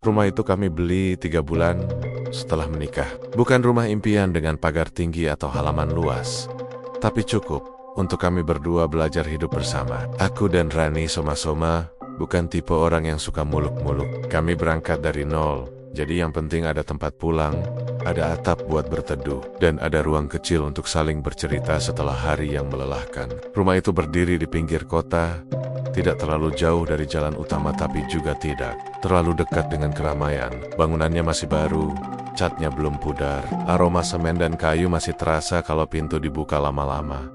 Rumah itu kami beli 3 bulan setelah menikah. Bukan rumah impian dengan pagar tinggi atau halaman luas, tapi cukup untuk kami berdua belajar hidup bersama. Aku dan Rani soma-soma bukan tipe orang yang suka muluk-muluk. Kami berangkat dari nol, jadi yang penting ada tempat pulang, ada atap buat berteduh, dan ada ruang kecil untuk saling bercerita setelah hari yang melelahkan. Rumah itu berdiri di pinggir kota, tidak terlalu jauh dari jalan utama tapi juga tidak terlalu dekat dengan keramaian. Bangunannya masih baru, catnya belum pudar, aroma semen dan kayu masih terasa kalau pintu dibuka lama-lama.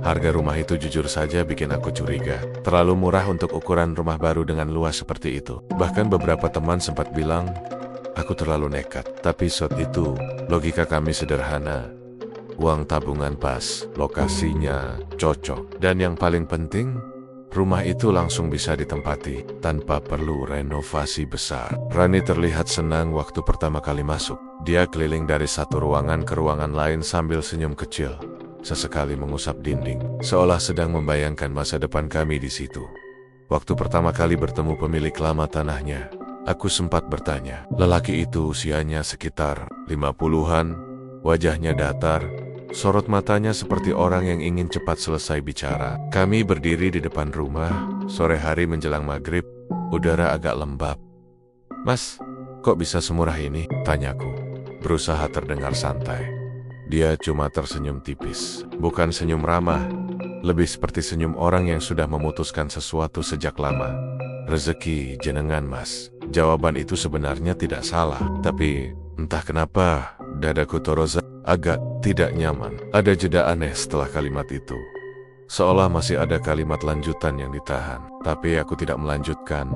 Harga rumah itu jujur saja bikin aku curiga. Terlalu murah untuk ukuran rumah baru dengan luas seperti itu. Bahkan beberapa teman sempat bilang, aku terlalu nekat. Tapi saat itu, logika kami sederhana. Uang tabungan pas, lokasinya cocok. Dan yang paling penting, rumah itu langsung bisa ditempati tanpa perlu renovasi besar. Rani terlihat senang waktu pertama kali masuk. Dia keliling dari satu ruangan ke ruangan lain sambil senyum kecil. Sesekali mengusap dinding, seolah sedang membayangkan masa depan kami di situ. Waktu pertama kali bertemu pemilik lama tanahnya, aku sempat bertanya. Lelaki itu usianya sekitar 50-an, wajahnya datar, sorot matanya seperti orang yang ingin cepat selesai bicara. Kami berdiri di depan rumah, sore hari menjelang maghrib, udara agak lembab. "Mas, kok bisa semurah ini?" tanyaku, berusaha terdengar santai. Dia cuma tersenyum tipis, bukan senyum ramah, lebih seperti senyum orang yang sudah memutuskan sesuatu sejak lama. "Rezeki jenengan, Mas." Jawaban itu sebenarnya tidak salah, tapi entah kenapa dadaku Toroza agak tidak nyaman. Ada jeda aneh setelah kalimat itu, seolah masih ada kalimat lanjutan yang ditahan. Tapi aku tidak melanjutkan.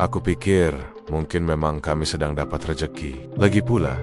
Aku pikir mungkin memang kami sedang dapat rezeki. Lagi pula,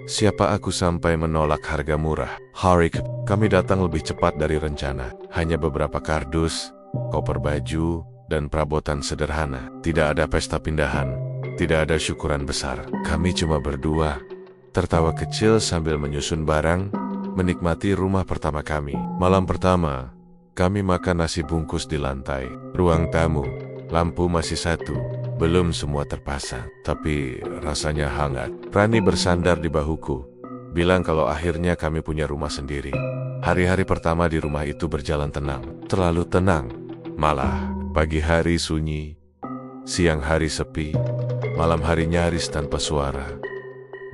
siapa aku sampai menolak harga murah? Hari kami datang lebih cepat dari rencana. Hanya beberapa kardus, koper baju, dan perabotan sederhana. Tidak ada pesta pindahan, tidak ada syukuran besar. Kami cuma berdua, tertawa kecil sambil menyusun barang, menikmati rumah pertama kami. Malam pertama, kami makan nasi bungkus di lantai. Ruang tamu, lampu masih satu. Belum semua terpasang, tapi rasanya hangat. Rani bersandar di bahuku, bilang kalau akhirnya kami punya rumah sendiri. Hari-hari pertama di rumah itu berjalan tenang, terlalu tenang. Malah, pagi hari sunyi, siang hari sepi, malam hari nyaris tanpa suara.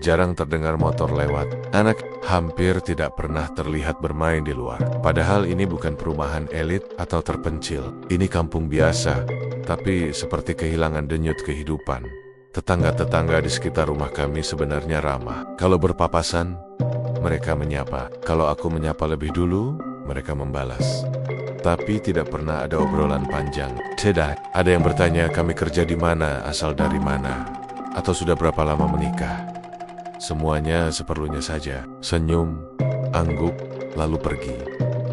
Jarang terdengar motor lewat. Anak hampir tidak pernah terlihat bermain di luar. Padahal ini bukan perumahan elit atau terpencil. Ini kampung biasa, tapi seperti kehilangan denyut kehidupan. Tetangga-tetangga di sekitar rumah kami sebenarnya ramah. Kalau berpapasan, mereka menyapa. Kalau aku menyapa lebih dulu, mereka membalas. Tapi tidak pernah ada obrolan panjang. Tidak, ada yang bertanya kami kerja di mana, asal dari mana, atau sudah berapa lama menikah. Semuanya seperlunya saja. Senyum, angguk, lalu pergi.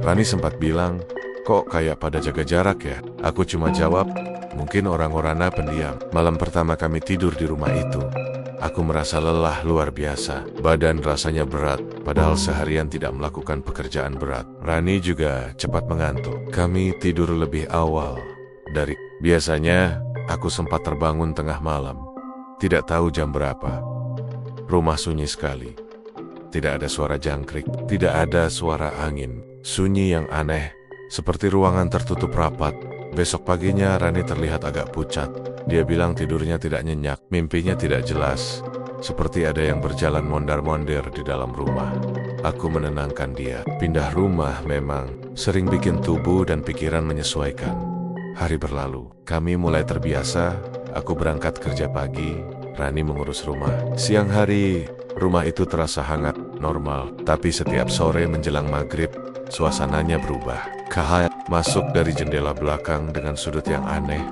Rani sempat bilang, "Kok kayak pada jaga jarak ya?" Aku cuma jawab, "Mungkin orang-orangnya pendiam." Malam pertama kami tidur di rumah itu, aku merasa lelah luar biasa. Badan rasanya berat, padahal seharian tidak melakukan pekerjaan berat. Rani juga cepat mengantuk. Kami tidur lebih awal dari biasanya. Aku sempat terbangun tengah malam, tidak tahu jam berapa. Rumah sunyi sekali. Tidak ada suara jangkrik, tidak ada suara angin. Sunyi yang aneh, seperti ruangan tertutup rapat. Besok paginya Rani terlihat agak pucat. Dia bilang tidurnya tidak nyenyak, mimpinya tidak jelas, seperti ada yang berjalan mondar-mondir di dalam rumah. Aku menenangkan dia. Pindah rumah memang sering bikin tubuh dan pikiran menyesuaikan. Hari berlalu, kami mulai terbiasa. Aku berangkat kerja pagi, Rani mengurus rumah. Siang hari, rumah itu terasa hangat, normal. Tapi setiap sore menjelang maghrib, suasananya berubah. Cahaya masuk dari jendela belakang dengan sudut yang aneh,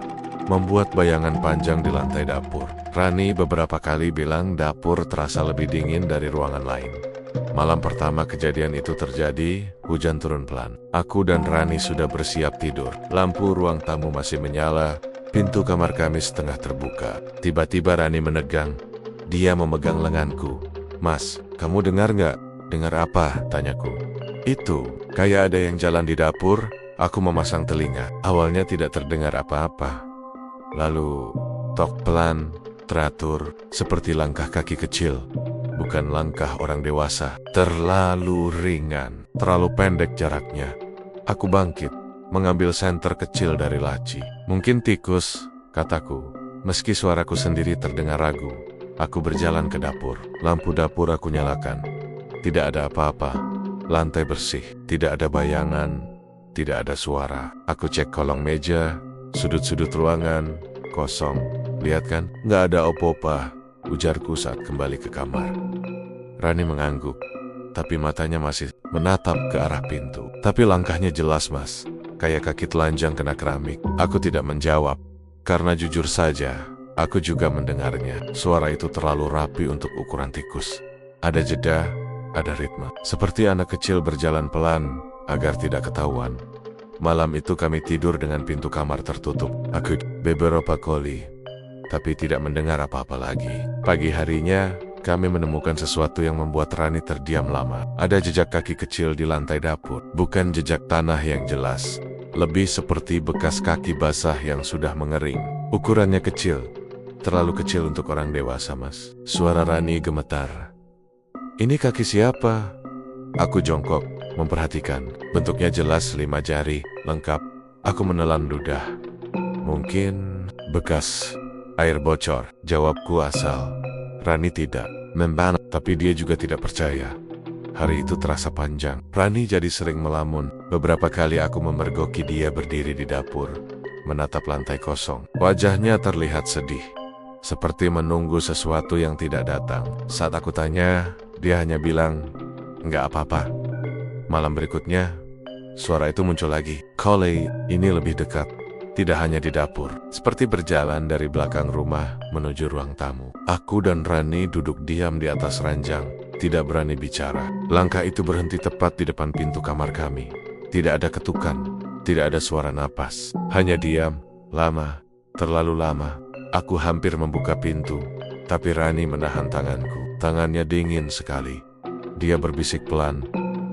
membuat bayangan panjang di lantai dapur. Rani beberapa kali bilang dapur terasa lebih dingin dari ruangan lain. Malam pertama kejadian itu terjadi, hujan turun pelan. Aku dan Rani sudah bersiap tidur. Lampu ruang tamu masih menyala, pintu kamar kami setengah terbuka. Tiba-tiba Rani menegang. Dia memegang lenganku. "Mas, kamu dengar nggak?" "Dengar apa?" tanyaku. "Itu, kayak ada yang jalan di dapur." Aku memasang telinga. Awalnya tidak terdengar apa-apa. Lalu, tok pelan, teratur, seperti langkah kaki kecil. Bukan langkah orang dewasa. Terlalu ringan, terlalu pendek jaraknya. Aku bangkit, mengambil senter kecil dari laci. Mungkin tikus, kataku. Meski suaraku sendiri terdengar ragu, aku berjalan ke dapur. Lampu dapur aku nyalakan. Tidak ada apa-apa. Lantai bersih, tidak ada bayangan, tidak ada suara. Aku cek kolong meja, sudut-sudut ruangan, kosong. Lihat kan, nggak ada opo-opa, ujarku saat kembali ke kamar. Rani mengangguk, tapi matanya masih menatap ke arah pintu. Tapi langkahnya jelas, Mas. Kayak kaki telanjang kena keramik. Aku tidak menjawab, karena jujur saja, aku juga mendengarnya. Suara itu terlalu rapi untuk ukuran tikus. Ada jeda, ada ritme. Seperti anak kecil berjalan pelan, agar tidak ketahuan. Malam itu kami tidur dengan pintu kamar tertutup. Aku beberapa kali, tapi tidak mendengar apa-apa lagi. Pagi harinya, kami menemukan sesuatu yang membuat Rani terdiam lama. Ada jejak kaki kecil di lantai dapur. Bukan jejak tanah yang jelas. Lebih seperti bekas kaki basah yang sudah mengering. Ukurannya kecil. Terlalu kecil untuk orang dewasa, Mas. Suara Rani gemetar. Ini kaki siapa? Aku jongkok, memperhatikan. Bentuknya jelas 5 jari, lengkap. Aku menelan ludah. Mungkin bekas air bocor. Jawabku asal. Rani tidak membantah, tapi dia juga tidak percaya. Hari itu terasa panjang. Rani jadi sering melamun. Beberapa kali aku memergoki dia berdiri di dapur, menatap lantai kosong. Wajahnya terlihat sedih, seperti menunggu sesuatu yang tidak datang. Saat aku tanya, dia hanya bilang, "Nggak apa-apa." Malam berikutnya, suara itu muncul lagi. Kali ini lebih dekat. Tidak hanya di dapur, seperti berjalan dari belakang rumah menuju ruang tamu. Aku dan Rani duduk diam di atas ranjang, tidak berani bicara. Langkah itu berhenti tepat di depan pintu kamar kami. Tidak ada ketukan, tidak ada suara napas. Hanya diam, lama, terlalu lama. Aku hampir membuka pintu, tapi Rani menahan tanganku. Tangannya dingin sekali. Dia berbisik pelan,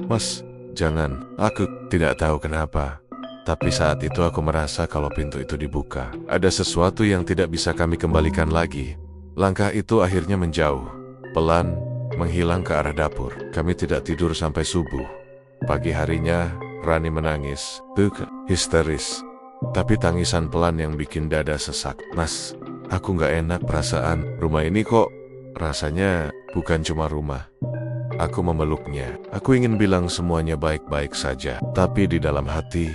"Mas, jangan." Aku tidak tahu kenapa, tapi saat itu aku merasa kalau pintu itu dibuka, ada sesuatu yang tidak bisa kami kembalikan lagi. Langkah itu akhirnya menjauh, pelan, menghilang ke arah dapur. Kami tidak tidur sampai subuh. Pagi harinya, Rani menangis, histeris. Tapi tangisan pelan yang bikin dada sesak. "Mas, aku gak enak perasaan. Rumah ini kok rasanya bukan cuma rumah." Aku memeluknya. Aku ingin bilang semuanya baik-baik saja, tapi di dalam hati,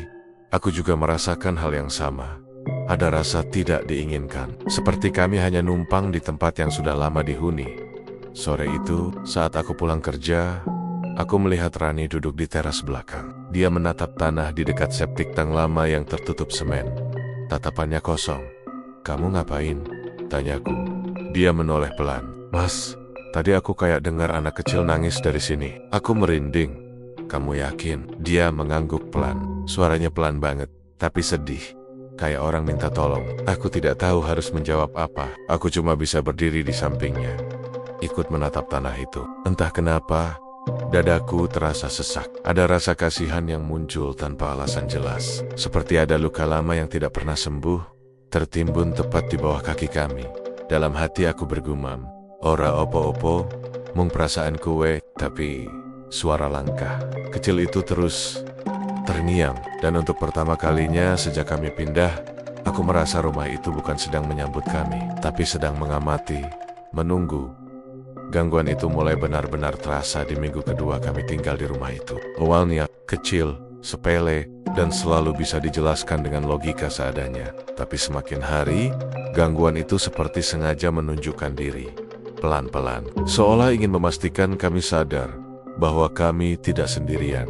aku juga merasakan hal yang sama. Ada rasa tidak diinginkan. Seperti kami hanya numpang di tempat yang sudah lama dihuni. Sore itu, saat aku pulang kerja, aku melihat Rani duduk di teras belakang. Dia menatap tanah di dekat septic tank lama yang tertutup semen. Tatapannya kosong. "Kamu ngapain?" tanyaku. Dia menoleh pelan. "Mas, tadi aku kayak dengar anak kecil nangis dari sini." Aku merinding. "Kamu yakin?" Dia mengangguk pelan. Suaranya pelan banget, tapi sedih. Kayak orang minta tolong. Aku tidak tahu harus menjawab apa. Aku cuma bisa berdiri di sampingnya, ikut menatap tanah itu. Entah kenapa, dadaku terasa sesak. Ada rasa kasihan yang muncul tanpa alasan jelas. Seperti ada luka lama yang tidak pernah sembuh, tertimbun tepat di bawah kaki kami. Dalam hati aku bergumam, "Ora opo-opo, mung perasaan kue." Tapi suara langkah kecil itu terus terngiang. Dan untuk pertama kalinya sejak kami pindah, aku merasa rumah itu bukan sedang menyambut kami, tapi sedang mengamati, menunggu. Gangguan itu mulai benar-benar terasa di minggu kedua kami tinggal di rumah itu. Awalnya kecil, sepele, dan selalu bisa dijelaskan dengan logika seadanya. Tapi semakin hari, gangguan itu seperti sengaja menunjukkan diri. Pelan-pelan, seolah ingin memastikan kami sadar bahwa kami tidak sendirian.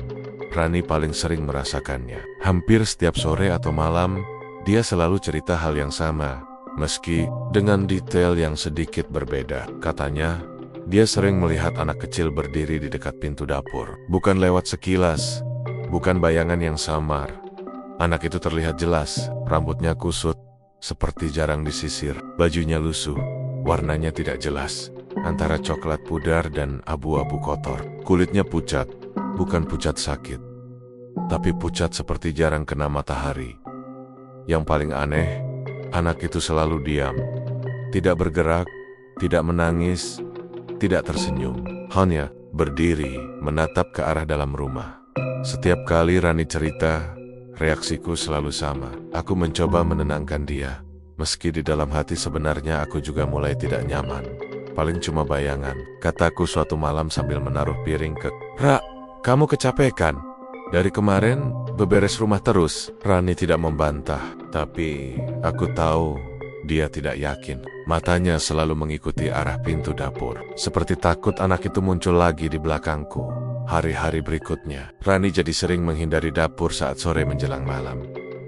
Rani paling sering merasakannya. Hampir setiap sore atau malam, dia selalu cerita hal yang sama, meski dengan detail yang sedikit berbeda. Katanya, dia sering melihat anak kecil berdiri di dekat pintu dapur. Bukan lewat sekilas, bukan bayangan yang samar. Anak itu terlihat jelas, rambutnya kusut, seperti jarang disisir. Bajunya lusuh, warnanya tidak jelas, antara coklat pudar dan abu-abu kotor. Kulitnya pucat, bukan pucat sakit, tapi pucat seperti jarang kena matahari. Yang paling aneh, anak itu selalu diam, Tidak bergerak, tidak menangis, tidak tersenyum. Hanya berdiri menatap ke arah dalam rumah. Setiap kali Rani cerita, reaksiku selalu sama. Aku mencoba menenangkan dia. Meski di dalam hati sebenarnya aku juga mulai tidak nyaman. Paling cuma bayangan, kataku suatu malam sambil menaruh piring ke... Ra, kamu kecapekan? Dari kemarin beberes rumah terus. Rani tidak membantah, tapi aku tahu dia tidak yakin. Matanya selalu mengikuti arah pintu dapur, seperti takut anak itu muncul lagi di belakangku. Hari-hari berikutnya, Rani jadi sering menghindari dapur saat sore menjelang malam.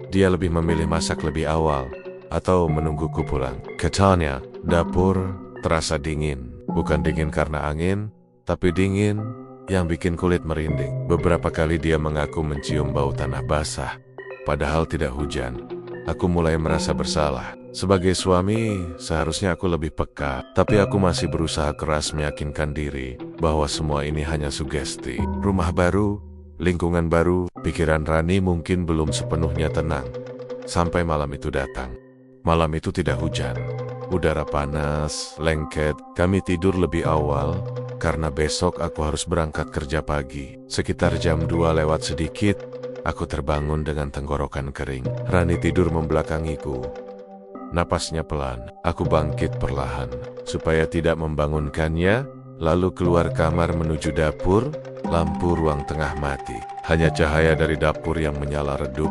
Dia lebih memilih masak lebih awal, atau menungguku pulang. Katanya, dapur terasa dingin. Bukan dingin karena angin, tapi dingin yang bikin kulit merinding. Beberapa kali dia mengaku mencium bau tanah basah, padahal tidak hujan. Aku mulai merasa bersalah. Sebagai suami, seharusnya aku lebih peka, tapi aku masih berusaha keras meyakinkan diri bahwa semua ini hanya sugesti. Rumah baru, lingkungan baru, pikiran Rani mungkin belum sepenuhnya tenang. Sampai malam itu datang. Malam itu tidak hujan. Udara panas, lengket. Kami tidur lebih awal karena besok aku harus berangkat kerja pagi. Sekitar jam 2 lewat sedikit, aku terbangun dengan tenggorokan kering. Rani tidur membelakangiku. Napasnya pelan. Aku bangkit perlahan supaya tidak membangunkannya, lalu keluar kamar menuju dapur. Lampu ruang tengah mati. Hanya cahaya dari dapur yang menyala redup.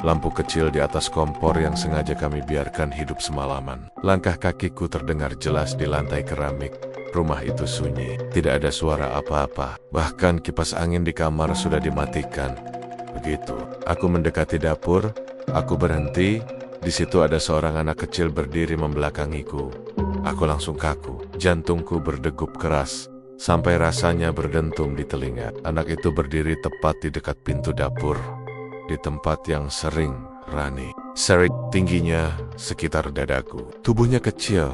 Lampu kecil di atas kompor yang sengaja kami biarkan hidup semalaman. Langkah kakiku terdengar jelas di lantai keramik. Rumah itu sunyi. Tidak ada suara apa-apa. Bahkan kipas angin di kamar sudah dimatikan. Begitu aku mendekati dapur, aku berhenti. Di situ ada seorang anak kecil berdiri membelakangiku. Aku langsung kaku. Jantungku berdegup keras sampai rasanya berdentum di telinga. Anak itu berdiri tepat di dekat pintu dapur, di tempat yang sering Rani seret. Tingginya sekitar dadaku. Tubuhnya kecil,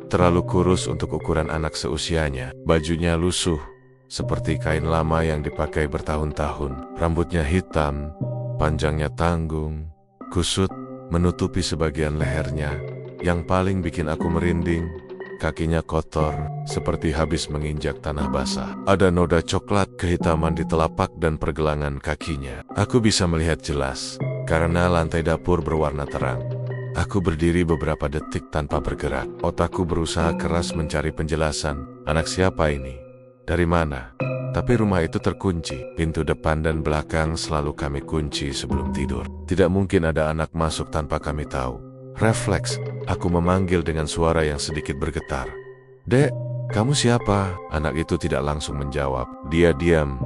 terlalu kurus untuk ukuran anak seusianya. Bajunya lusuh, seperti kain lama yang dipakai bertahun-tahun. Rambutnya hitam, panjangnya tanggung, kusut, menutupi sebagian lehernya. Yang paling bikin aku merinding, kakinya kotor, seperti habis menginjak tanah basah. Ada noda coklat kehitaman di telapak dan pergelangan kakinya. Aku bisa melihat jelas, karena lantai dapur berwarna terang. Aku berdiri beberapa detik tanpa bergerak. Otakku berusaha keras mencari penjelasan. Anak siapa ini? Dari mana? Tapi rumah itu terkunci. Pintu depan dan belakang selalu kami kunci sebelum tidur. Tidak mungkin ada anak masuk tanpa kami tahu. Refleks, aku memanggil dengan suara yang sedikit bergetar. Dek, kamu siapa? Anak itu tidak langsung menjawab. Dia diam,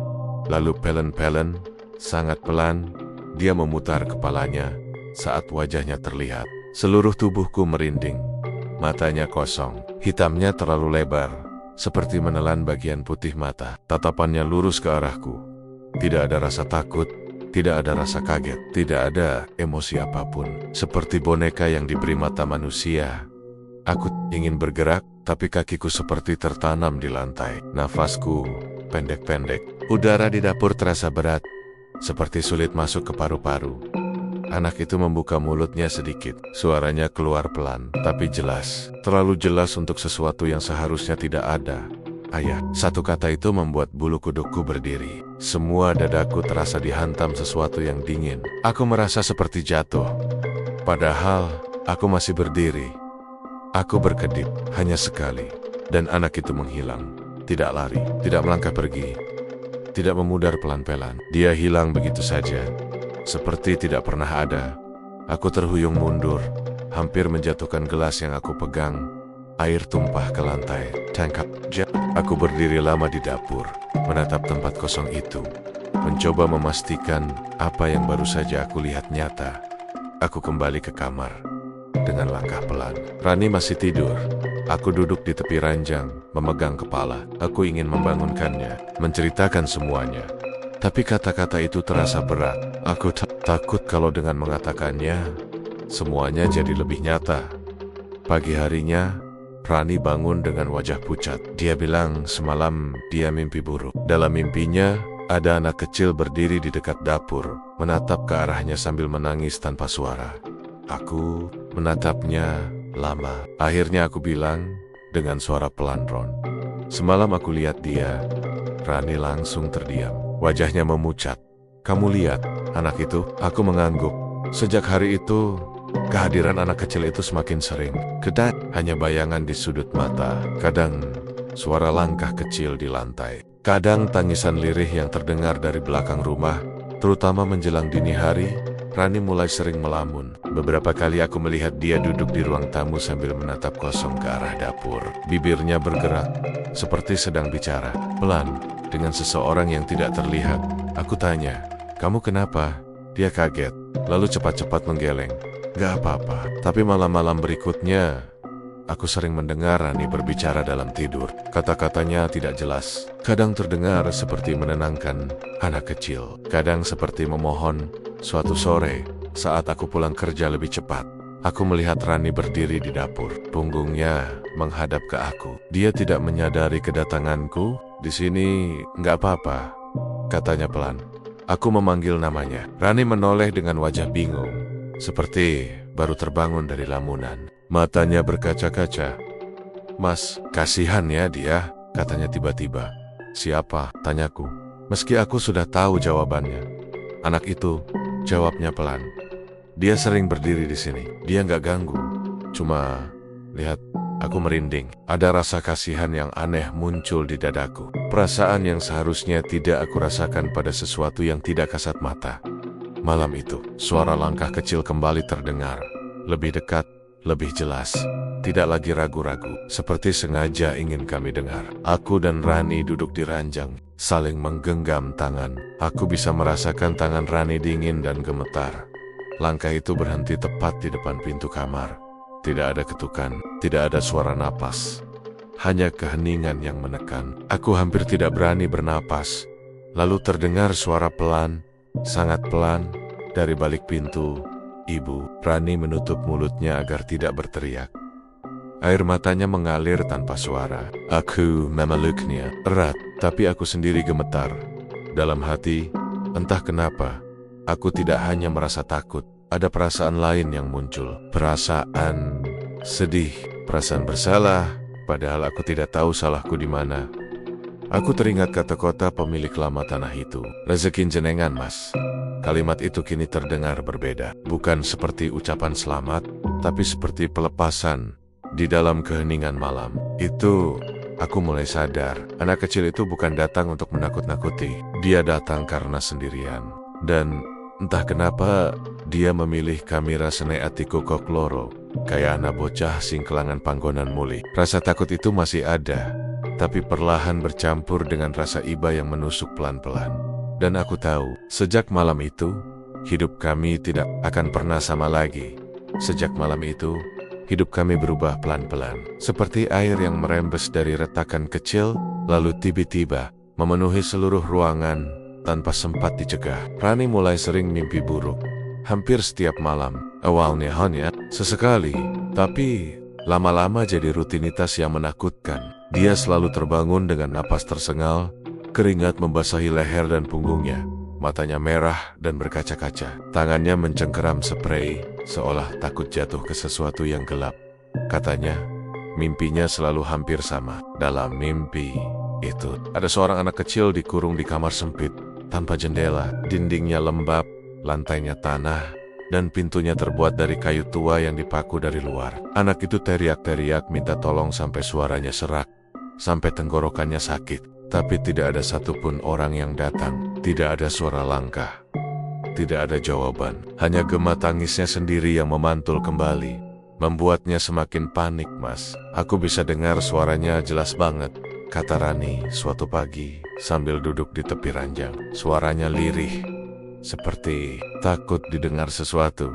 lalu pelan-pelan, sangat pelan, dia memutar kepalanya saat wajahnya terlihat. Seluruh tubuhku merinding. Matanya kosong, hitamnya terlalu lebar, seperti menelan bagian putih mata. Tatapannya lurus ke arahku. Tidak ada rasa takut, tidak ada rasa kaget, tidak ada emosi apapun. Seperti boneka yang diberi mata manusia. Aku ingin bergerak, tapi kakiku seperti tertanam di lantai. Nafasku pendek-pendek. Udara di dapur terasa berat, seperti sulit masuk ke paru-paru. Anak itu membuka mulutnya sedikit. Suaranya keluar pelan, tapi jelas. Terlalu jelas untuk sesuatu yang seharusnya tidak ada. Ayah. Satu kata itu membuat bulu kudukku berdiri. Semua dadaku terasa dihantam sesuatu yang dingin. Aku merasa seperti jatuh. Padahal, aku masih berdiri. Aku berkedip, hanya sekali. Dan anak itu menghilang. Tidak lari, tidak melangkah pergi. Tidak memudar pelan-pelan. Dia hilang begitu saja. Seperti tidak pernah ada. Aku terhuyung mundur, hampir menjatuhkan gelas yang aku pegang. Air tumpah ke lantai. Tangkap. Aku berdiri lama di dapur, menatap tempat kosong itu, mencoba memastikan apa yang baru saja aku lihat nyata. Aku kembali ke kamar dengan langkah pelan. Rani masih tidur. Aku duduk di tepi ranjang, memegang kepala. Aku ingin membangunkannya, menceritakan semuanya. Tapi kata-kata itu terasa berat. Aku takut kalau dengan mengatakannya, semuanya jadi lebih nyata. Pagi harinya, Rani bangun dengan wajah pucat. Dia bilang semalam dia mimpi buruk. Dalam mimpinya, ada anak kecil berdiri di dekat dapur, menatap ke arahnya sambil menangis tanpa suara. Aku menatapnya, lama. Akhirnya aku bilang dengan suara pelan, Ron. Semalam aku lihat dia. Rani langsung terdiam. Wajahnya memucat. Kamu lihat anak itu? Aku mengangguk. Sejak hari itu, kehadiran anak kecil itu semakin sering. Kadang hanya bayangan di sudut mata. Kadang suara langkah kecil di lantai. Kadang tangisan lirih yang terdengar dari belakang rumah. Terutama menjelang dini hari, Rani mulai sering melamun. Beberapa kali aku melihat dia duduk di ruang tamu sambil menatap kosong ke arah dapur. Bibirnya bergerak, seperti sedang bicara. Pelan, dengan seseorang yang tidak terlihat. Aku tanya, kamu kenapa? Dia kaget, lalu cepat-cepat menggeleng. Gak apa-apa. Tapi malam-malam berikutnya, aku sering mendengar Rani berbicara dalam tidur. Kata-katanya tidak jelas. Kadang terdengar seperti menenangkan anak kecil. Kadang seperti memohon. Suatu sore, saat aku pulang kerja lebih cepat, aku melihat Rani berdiri di dapur. Punggungnya menghadap ke aku. Dia tidak menyadari kedatanganku. Di sini nggak apa-apa, katanya pelan. Aku memanggil namanya. Rani menoleh dengan wajah bingung, seperti baru terbangun dari lamunan. Matanya berkaca-kaca. Mas, kasihan ya dia, katanya tiba-tiba. Siapa? Tanyaku. Meski aku sudah tahu jawabannya. Anak itu, jawabnya pelan. Dia sering berdiri di sini. Dia nggak ganggu. Cuma, lihat, aku merinding. Ada rasa kasihan yang aneh muncul di dadaku. Perasaan yang seharusnya tidak aku rasakan pada sesuatu yang tidak kasat mata. Malam itu, suara langkah kecil kembali terdengar. Lebih dekat, lebih jelas. Tidak lagi ragu-ragu, seperti sengaja ingin kami dengar. Aku dan Rani duduk di ranjang, saling menggenggam tangan. Aku bisa merasakan tangan Rani dingin dan gemetar. Langkah itu berhenti tepat di depan pintu kamar. Tidak ada ketukan, tidak ada suara napas. Hanya keheningan yang menekan. Aku hampir tidak berani bernapas. Lalu terdengar suara pelan, sangat pelan, dari balik pintu. Ibu, Rani menutup mulutnya agar tidak berteriak. Air matanya mengalir tanpa suara. Aku memeluknya erat, tapi aku sendiri gemetar. Dalam hati, entah kenapa, aku tidak hanya merasa takut. Ada perasaan lain yang muncul. Perasaan sedih, perasaan bersalah, padahal aku tidak tahu salahku di mana. Aku teringat kata-kata pemilik lama tanah itu. Rezeki jenengan, Mas. Kalimat itu kini terdengar berbeda. Bukan seperti ucapan selamat, tapi seperti pelepasan. Di dalam keheningan malam itu, aku mulai sadar, anak kecil itu bukan datang untuk menakut-nakuti. Dia datang karena sendirian. Dan entah kenapa, dia memilih kamera sene atiku kokloro. Kayak anak bocah sing kelangan panggonan muli. Rasa takut itu masih ada, tapi perlahan bercampur dengan rasa iba yang menusuk pelan-pelan. Dan aku tahu, sejak malam itu, hidup kami tidak akan pernah sama lagi. Sejak malam itu, hidup kami berubah pelan-pelan. Seperti air yang merembes dari retakan kecil, lalu tiba-tiba memenuhi seluruh ruangan tanpa sempat dicegah. Rani mulai sering mimpi buruk. Hampir setiap malam. Awalnya hanya sesekali, tapi lama-lama jadi rutinitas yang menakutkan. Dia selalu terbangun dengan napas tersengal, keringat membasahi leher dan punggungnya. Matanya merah dan berkaca-kaca. Tangannya mencengkeram spray, seolah takut jatuh ke sesuatu yang gelap. Katanya, mimpinya selalu hampir sama. Dalam mimpi itu, ada seorang anak kecil dikurung di kamar sempit, tanpa jendela. Dindingnya lembab, lantainya tanah, dan pintunya terbuat dari kayu tua yang dipaku dari luar. Anak itu teriak-teriak minta tolong sampai suaranya serak, sampai tenggorokannya sakit. Tapi tidak ada satupun orang yang datang. Tidak ada suara langkah. Tidak ada jawaban. Hanya gema tangisnya sendiri yang memantul kembali. Membuatnya semakin panik, Mas. Aku bisa dengar suaranya jelas banget, kata Rani suatu pagi sambil duduk di tepi ranjang. Suaranya lirih, seperti takut didengar sesuatu.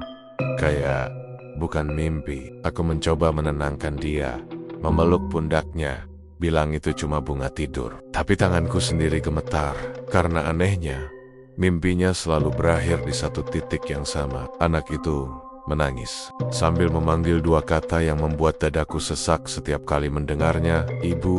Kayak bukan mimpi. Aku mencoba menenangkan dia, memeluk pundaknya, bilang itu cuma bunga tidur. Tapi tanganku sendiri gemetar, karena anehnya, mimpinya selalu berakhir di satu titik yang sama. Anak itu menangis, sambil memanggil dua kata yang membuat dadaku sesak setiap kali mendengarnya, Ibu.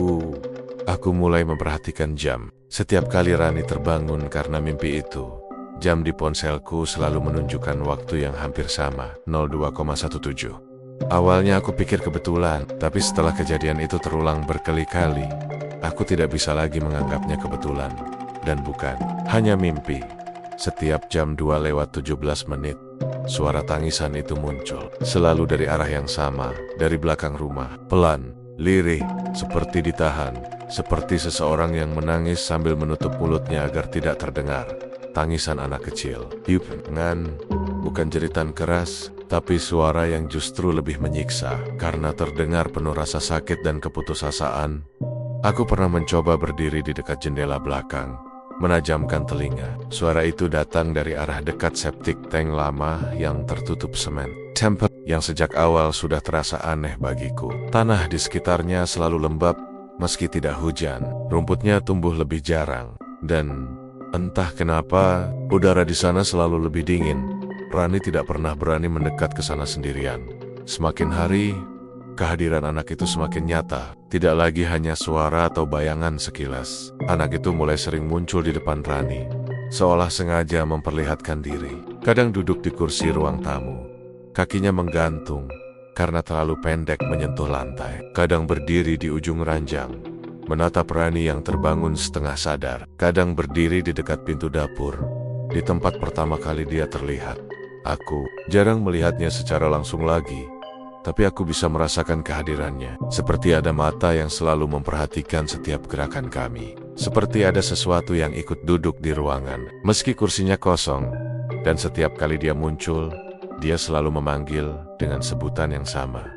Aku mulai memperhatikan jam. Setiap kali Rani terbangun karena mimpi itu, jam di ponselku selalu menunjukkan waktu yang hampir sama, 02,17. Awalnya aku pikir kebetulan, tapi setelah kejadian itu terulang berkali-kali, aku tidak bisa lagi menganggapnya kebetulan. Dan bukan hanya mimpi. Setiap jam 2:17, suara tangisan itu muncul. Selalu dari arah yang sama, dari belakang rumah. Pelan, lirih, seperti ditahan. Seperti seseorang yang menangis sambil menutup mulutnya agar tidak terdengar. Tangisan anak kecil. Bukan jeritan keras, tapi suara yang justru lebih menyiksa. Karena terdengar penuh rasa sakit dan keputusasaan. Aku pernah mencoba berdiri di dekat jendela belakang, menajamkan telinga. Suara itu datang dari arah dekat septic tank lama yang tertutup semen. Tempat yang sejak awal sudah terasa aneh bagiku. Tanah di sekitarnya selalu lembab, meski tidak hujan. Rumputnya tumbuh lebih jarang. Dan entah kenapa, udara di sana selalu lebih dingin. Rani tidak pernah berani mendekat ke sana sendirian. Semakin hari, kehadiran anak itu semakin nyata. Tidak lagi hanya suara atau bayangan sekilas. Anak itu mulai sering muncul di depan Rani, seolah sengaja memperlihatkan diri. Kadang duduk di kursi ruang tamu, kakinya menggantung karena terlalu pendek menyentuh lantai. Kadang berdiri di ujung ranjang, menatap Rani yang terbangun setengah sadar. Kadang berdiri di dekat pintu dapur, di tempat pertama kali dia terlihat. Aku jarang melihatnya secara langsung lagi, tapi aku bisa merasakan kehadirannya. Seperti ada mata yang selalu memperhatikan setiap gerakan kami. Seperti ada sesuatu yang ikut duduk di ruangan, meski kursinya kosong. Dan setiap kali dia muncul, dia selalu memanggil dengan sebutan yang sama.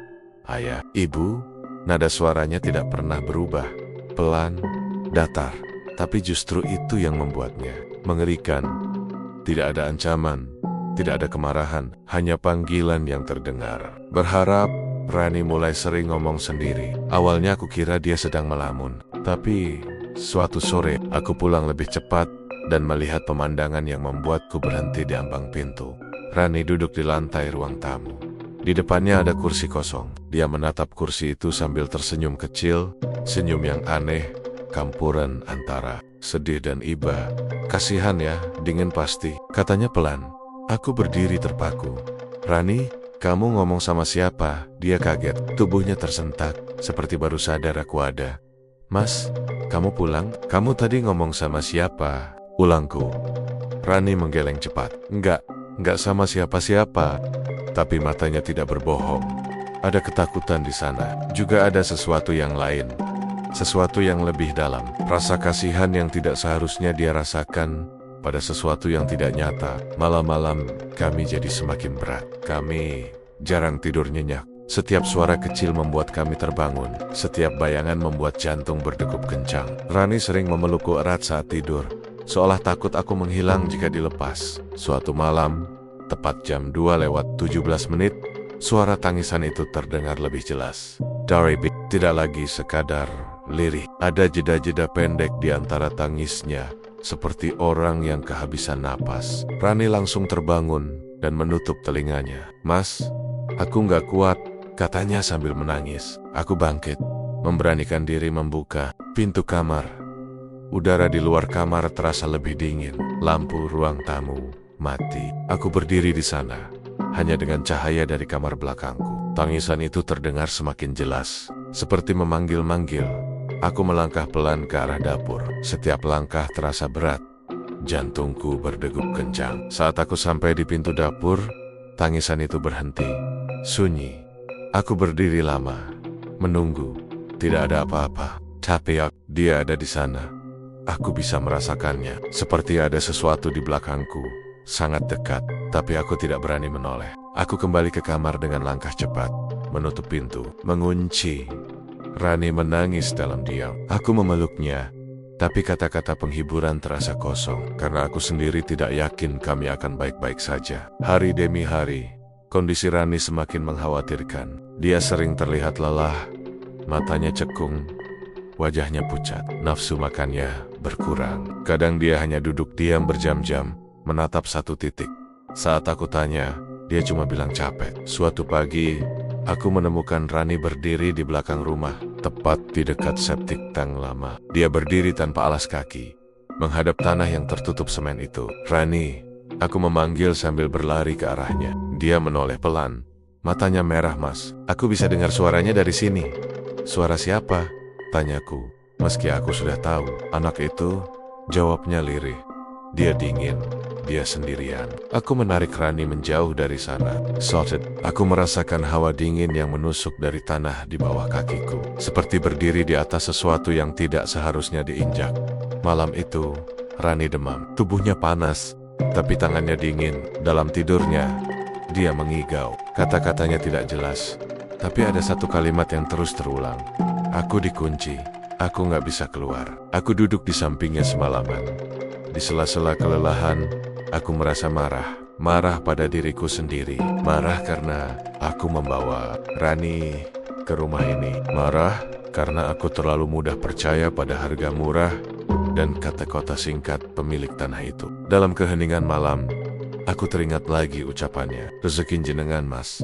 Ayah, ibu. Nada suaranya tidak pernah berubah. Pelan, datar. Tapi justru itu yang membuatnya mengerikan. Tidak ada ancaman, tidak ada kemarahan, hanya panggilan yang terdengar. Berharap, Rani mulai sering ngomong sendiri. Awalnya aku kira dia sedang melamun. Tapi, suatu sore, aku pulang lebih cepat dan melihat pemandangan yang membuatku berhenti di ambang pintu. Rani duduk di lantai ruang tamu. Di depannya ada kursi kosong. Dia menatap kursi itu sambil tersenyum kecil, senyum yang aneh, campuran antara sedih dan iba. Kasihan ya, dingin pasti, katanya pelan. Aku berdiri terpaku. Rani, kamu ngomong sama siapa? Dia kaget, tubuhnya tersentak, seperti baru sadar aku ada. Mas, kamu pulang? Kamu tadi ngomong sama siapa? Ulangku. Rani menggeleng cepat. Enggak sama siapa-siapa. Tapi matanya tidak berbohong. Ada ketakutan di sana. Juga ada sesuatu yang lain. Sesuatu yang lebih dalam. Rasa kasihan yang tidak seharusnya dia rasakan pada sesuatu yang tidak nyata. Malam-malam kami jadi semakin berat. Kami jarang tidur nyenyak. Setiap suara kecil membuat kami terbangun. Setiap bayangan membuat jantung berdegup kencang. Rani sering memelukku erat saat tidur, seolah takut aku menghilang jika dilepas. Suatu malam, tepat jam 2:17, suara tangisan itu terdengar lebih jelas. Dari tidak lagi sekadar lirih. Ada jeda-jeda pendek di antara tangisnya, seperti orang yang kehabisan napas. Rani langsung terbangun dan menutup telinganya. Mas, aku nggak kuat, katanya sambil menangis. Aku bangkit, memberanikan diri membuka pintu kamar. Udara di luar kamar terasa lebih dingin. Lampu ruang tamu mati. Aku berdiri di sana, hanya dengan cahaya dari kamar belakangku. Tangisan itu terdengar semakin jelas, seperti memanggil-manggil. Aku melangkah pelan ke arah dapur. Setiap langkah terasa berat. Jantungku berdegup kencang. Saat aku sampai di pintu dapur, tangisan itu berhenti. Sunyi. Aku berdiri lama, menunggu. Tidak ada apa-apa. Tapi dia ada di sana. Aku bisa merasakannya. Seperti ada sesuatu di belakangku. Sangat dekat. Tapi aku tidak berani menoleh. Aku kembali ke kamar dengan langkah cepat. Menutup pintu. Mengunci. Rani menangis dalam diam. Aku memeluknya, tapi kata-kata penghiburan terasa kosong, karena aku sendiri tidak yakin kami akan baik-baik saja. Hari demi hari, kondisi Rani semakin mengkhawatirkan. Dia sering terlihat lelah, matanya cekung, wajahnya pucat, nafsu makannya berkurang. Kadang dia hanya duduk diam berjam-jam, menatap satu titik. Saat aku tanya, dia cuma bilang capek. Suatu pagi, aku menemukan Rani berdiri di belakang rumah, tepat di dekat septic tank lama. Dia berdiri tanpa alas kaki, menghadap tanah yang tertutup semen itu. Rani, aku memanggil sambil berlari ke arahnya. Dia menoleh pelan, Matanya merah, Mas. Aku bisa dengar suaranya dari sini. Suara siapa? Tanyaku. Meski aku sudah tahu, anak itu, jawabnya lirih. Dia dingin. Dia sendirian. Aku menarik Rani menjauh dari sana. Salted. Aku merasakan hawa dingin yang menusuk dari tanah di bawah kakiku. Seperti berdiri di atas sesuatu yang tidak seharusnya diinjak. Malam itu, Rani demam. Tubuhnya panas, tapi tangannya dingin. Dalam tidurnya, dia mengigau. Kata-katanya tidak jelas. Tapi ada satu kalimat yang terus terulang. Aku dikunci. Aku nggak bisa keluar. Aku duduk di sampingnya semalaman. Di sela-sela kelelahan, aku merasa marah. Marah pada diriku sendiri. Marah karena aku membawa Rani ke rumah ini. Marah karena aku terlalu mudah percaya pada harga murah dan kata-kata singkat pemilik tanah itu. Dalam keheningan malam, aku teringat lagi ucapannya. Rezeki jenengan, Mas.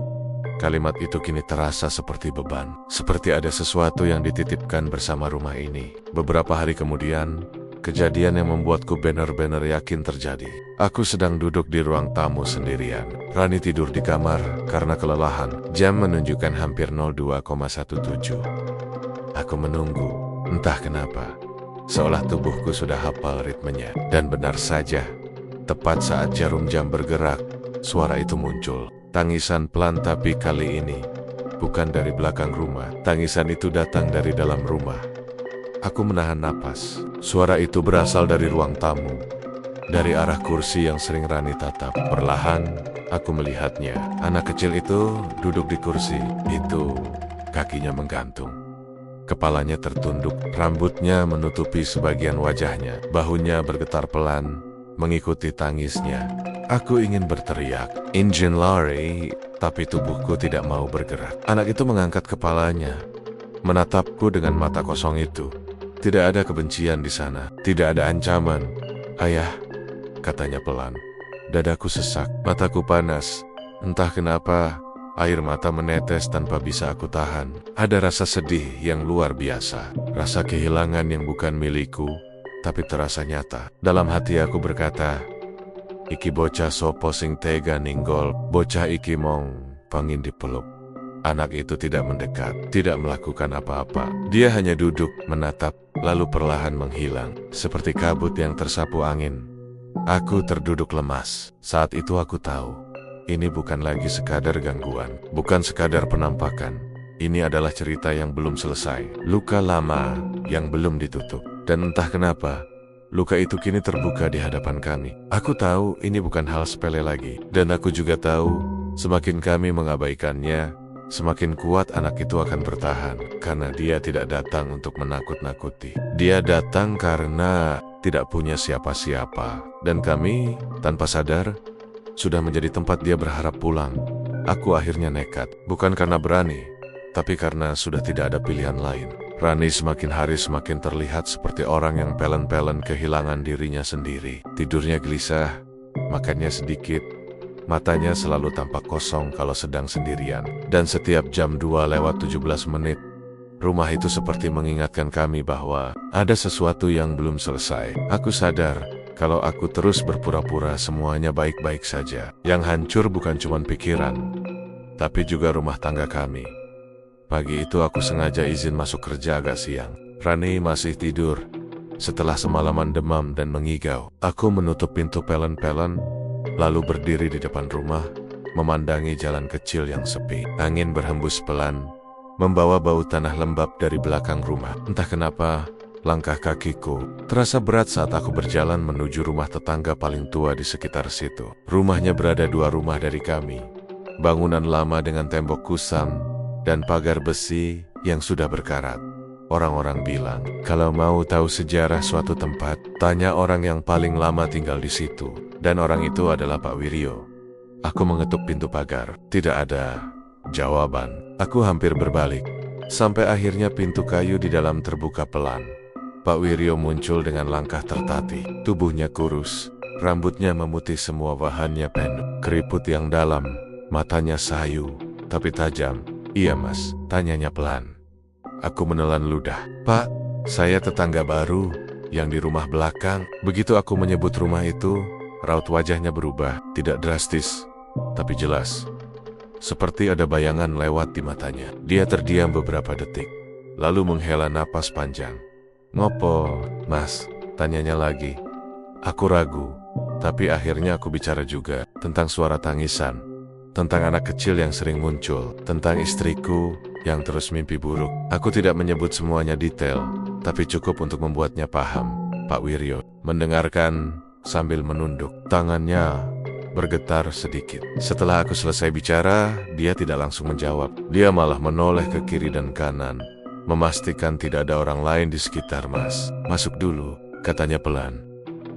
Kalimat itu kini terasa seperti beban. Seperti ada sesuatu yang dititipkan bersama rumah ini. Beberapa hari kemudian, kejadian yang membuatku benar-benar yakin terjadi. Aku sedang duduk di ruang tamu sendirian. Rani tidur di kamar karena kelelahan. Jam menunjukkan hampir 02,17. Aku menunggu, entah kenapa. Seolah tubuhku sudah hafal ritmenya. Dan benar saja, tepat saat jarum jam bergerak, suara itu muncul. Tangisan pelan, tapi kali ini bukan dari belakang rumah. Tangisan itu datang dari dalam rumah. Aku menahan napas. Suara itu berasal dari ruang tamu, dari arah kursi yang sering Rani tatap. Perlahan, aku melihatnya. Anak kecil itu duduk di kursi. Itu kakinya menggantung. Kepalanya tertunduk, rambutnya menutupi sebagian wajahnya. Bahunya bergetar pelan, mengikuti tangisnya. Aku ingin berteriak, "Injin lari," tapi tubuhku tidak mau bergerak. Anak itu mengangkat kepalanya, menatapku dengan mata kosong itu. Tidak ada kebencian di sana, tidak ada ancaman. "Ayah," katanya pelan. Dadaku sesak, mataku panas. Entah kenapa, air mata menetes tanpa bisa aku tahan. Ada rasa sedih yang luar biasa, rasa kehilangan yang bukan milikku, tapi terasa nyata. Dalam hati aku berkata, "Iki bocah sopo sing tega ninggol, bocah iki mong pangin dipeluk." Anak itu tidak mendekat, tidak melakukan apa-apa. Dia hanya duduk, menatap, lalu perlahan menghilang, seperti kabut yang tersapu angin. Aku terduduk lemas. Saat itu aku tahu, ini bukan lagi sekadar gangguan, bukan sekadar penampakan. Ini adalah cerita yang belum selesai, luka lama yang belum ditutup. Dan entah kenapa, luka itu kini terbuka di hadapan kami. Aku tahu ini bukan hal sepele lagi. Dan aku juga tahu, semakin kami mengabaikannya, semakin kuat anak itu akan bertahan. Karena dia tidak datang untuk menakut-nakuti. Dia datang karena tidak punya siapa-siapa. Dan kami, tanpa sadar, sudah menjadi tempat dia berharap pulang. Aku akhirnya nekat. Bukan karena berani, tapi karena sudah tidak ada pilihan lain. Rani semakin hari semakin terlihat seperti orang yang pelen-pelen kehilangan dirinya sendiri. Tidurnya gelisah, makannya sedikit, matanya selalu tampak kosong kalau sedang sendirian. Dan setiap jam 2:17, rumah itu seperti mengingatkan kami bahwa ada sesuatu yang belum selesai. Aku sadar, kalau aku terus berpura-pura semuanya baik-baik saja. Yang hancur bukan cuma pikiran, tapi juga rumah tangga kami. Pagi itu aku sengaja izin masuk kerja agak siang. Rani masih tidur. Setelah semalaman demam dan mengigau, aku menutup pintu pelen-pelen, lalu berdiri di depan rumah, memandangi jalan kecil yang sepi. Angin berhembus pelan, membawa bau tanah lembab dari belakang rumah. Entah kenapa, langkah kakiku terasa berat saat aku berjalan menuju rumah tetangga paling tua di sekitar situ. Rumahnya berada 2 rumah dari kami. Bangunan lama dengan tembok kusam dan pagar besi yang sudah berkarat. Orang-orang bilang, kalau mau tahu sejarah suatu tempat, tanya orang yang paling lama tinggal di situ. Dan orang itu adalah Pak Wiryo. Aku mengetuk pintu pagar. Tidak ada jawaban. Aku hampir berbalik, sampai akhirnya pintu kayu di dalam terbuka pelan. Pak Wiryo muncul dengan langkah tertatih. Tubuhnya kurus, rambutnya memutih, semua bahannya penuh keriput yang dalam, matanya sayu, tapi tajam. "Iya Mas," tanyanya pelan. Aku menelan ludah. "Pak, saya tetangga baru yang di rumah belakang." Begitu aku menyebut rumah itu, raut wajahnya berubah. Tidak drastis, tapi jelas. seperti ada bayangan lewat di matanya. Dia terdiam beberapa detik, lalu menghela napas panjang. "Ngopo, Mas?" tanyanya lagi. Aku ragu, tapi akhirnya aku bicara juga tentang suara tangisan, tentang anak kecil yang sering muncul, tentang istriku yang terus mimpi buruk. Aku tidak menyebut semuanya detail, tapi cukup untuk membuatnya paham. Pak Wiryo mendengarkan sambil menunduk, tangannya bergetar sedikit. Setelah aku selesai bicara, dia tidak langsung menjawab. Dia malah menoleh ke kiri dan kanan, memastikan tidak ada orang lain di sekitar. "Mas, masuk dulu," katanya pelan.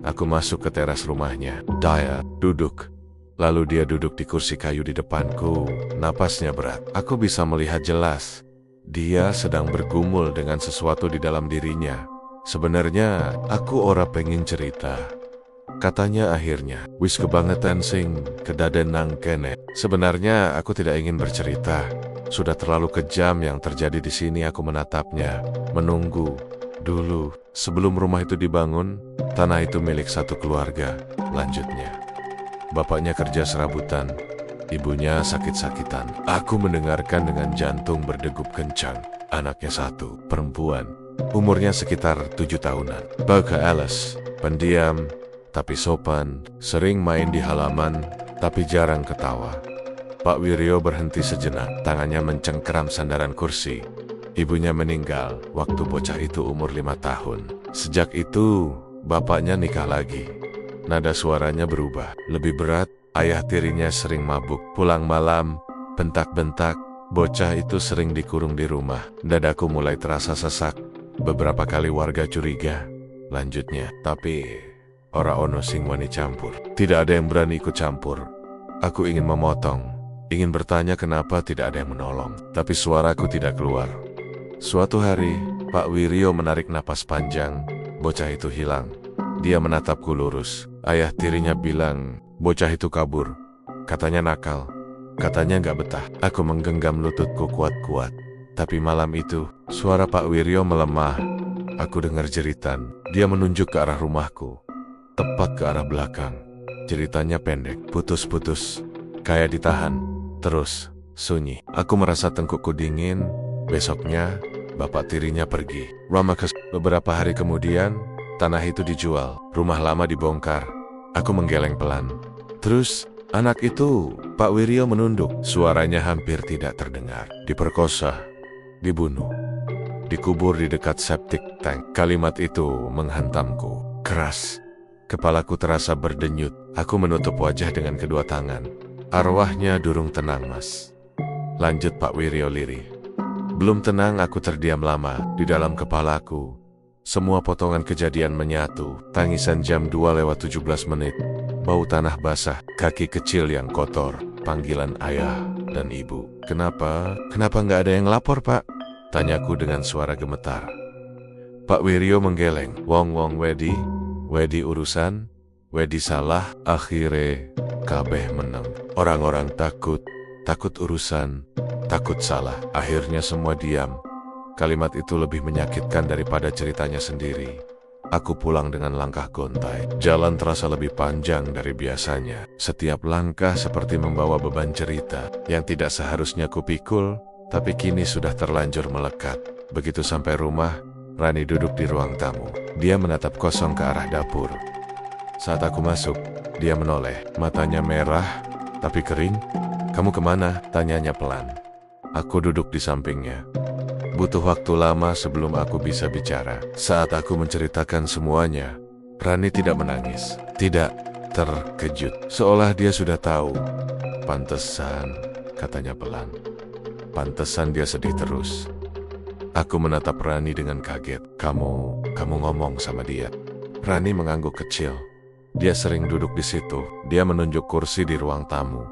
Aku masuk ke teras rumahnya. Dia duduk. Lalu dia duduk di kursi kayu di depanku. Napasnya berat. Aku bisa melihat jelas. Dia sedang bergumul dengan sesuatu di dalam dirinya. "Sebenarnya aku ora pengen cerita," katanya akhirnya. "Wis kebangetan sing kedaden nang kene. Sebenarnya aku tidak ingin bercerita. Sudah terlalu kejam yang terjadi di sini." Aku menatapnya, menunggu. "Dulu, sebelum rumah itu dibangun, tanah itu milik satu keluarga," lanjutnya. "Bapaknya kerja serabutan, ibunya sakit-sakitan." Aku mendengarkan dengan jantung berdegup kencang. Anaknya satu, perempuan, umurnya sekitar 7 tahunan. Baga Alice, pendiam tapi sopan, sering main di halaman tapi jarang ketawa. Pak Wiryo berhenti sejenak, tangannya mencengkeram sandaran kursi. Ibunya meninggal waktu bocah itu umur 5 tahun. Sejak itu, bapaknya nikah lagi. Nada suaranya berubah, lebih berat. Ayah tirinya sering mabuk, pulang malam, bentak-bentak. Bocah itu sering dikurung di rumah. Dadaku mulai terasa sesak. Beberapa kali warga curiga. Lanjutnya, tapi ora ono sing wani campur. Tidak ada yang berani ikut campur. Aku ingin memotong, ingin bertanya kenapa tidak ada yang menolong, tapi suaraku tidak keluar. Suatu hari, Pak Wiryo menarik napas panjang. Bocah itu hilang. Dia menatapku lurus. Ayah tirinya bilang, bocah itu kabur. Katanya nakal. Katanya nggak betah. Aku menggenggam lututku kuat-kuat. Tapi malam itu, suara Pak Wiryo melemah. Aku dengar jeritan. Dia menunjuk ke arah rumahku. Tepat ke arah belakang. Ceritanya pendek, putus-putus. Kayak ditahan. Terus, sunyi. Aku merasa tengkukku dingin. Besoknya, bapak tirinya pergi. Beberapa hari kemudian, tanah itu dijual. Rumah lama dibongkar. Aku menggeleng pelan. "Terus, anak itu," Pak Wiryo menunduk. Suaranya hampir tidak terdengar. "Diperkosa, dibunuh, dikubur di dekat septic tank." Kalimat itu menghantamku keras. Kepalaku terasa berdenyut. Aku menutup wajah dengan kedua tangan. "Arwahnya durung tenang, Mas," lanjut Pak Wiryo lirih. Belum tenang, aku terdiam lama. Di dalam kepalaku, semua potongan kejadian menyatu. Tangisan jam 2:17, bau tanah basah, kaki kecil yang kotor, panggilan ayah dan ibu. Kenapa nggak ada yang lapor, Pak?" tanyaku dengan suara gemetar. Pak Wiryo menggeleng. Wong wedi urusan, wedi salah, akhire kabeh menang. Orang-orang takut urusan, takut salah. Akhirnya semua diam. Kalimat itu lebih menyakitkan daripada ceritanya sendiri. Aku pulang dengan langkah gontai. Jalan terasa lebih panjang dari biasanya. Setiap langkah seperti membawa beban cerita yang tidak seharusnya kupikul, tapi kini sudah terlanjur melekat. Begitu sampai rumah, Rani duduk di ruang tamu. Dia menatap kosong ke arah dapur. Saat aku masuk, dia menoleh. Matanya merah, tapi kering. "Kamu kemana?" tanyanya pelan. Aku duduk di sampingnya. Butuh waktu lama sebelum aku bisa bicara. Saat aku menceritakan semuanya, Rani tidak menangis, tidak terkejut, seolah dia sudah tahu. "Pantesan," katanya pelan. "Pantesan dia sedih terus." Aku menatap Rani dengan kaget. Kamu ngomong sama dia?" Rani mengangguk kecil. Dia sering duduk di situ. Dia menunjuk kursi di ruang tamu.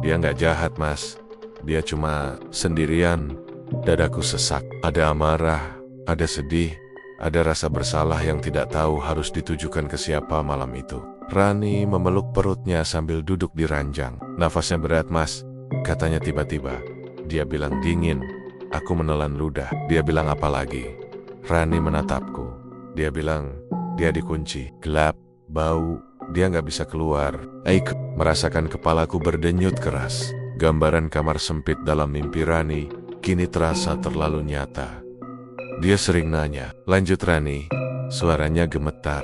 "Dia nggak jahat, Mas. Dia cuma sendirian." Dadaku sesak. Ada amarah, ada sedih, ada rasa bersalah yang tidak tahu harus ditujukan ke siapa malam itu. Rani memeluk perutnya sambil duduk di ranjang. "Nafasnya berat, Mas," katanya tiba-tiba. Dia bilang dingin. Aku menelan ludah. Dia bilang apa lagi? Rani menatapku. Dia bilang, dia dikunci. Gelap, bau, dia nggak bisa keluar. Merasakan kepalaku berdenyut keras. Gambaran kamar sempit dalam mimpi Rani kini terasa terlalu nyata. Dia sering nanya, "Lanjut Rani." Suaranya gemetar.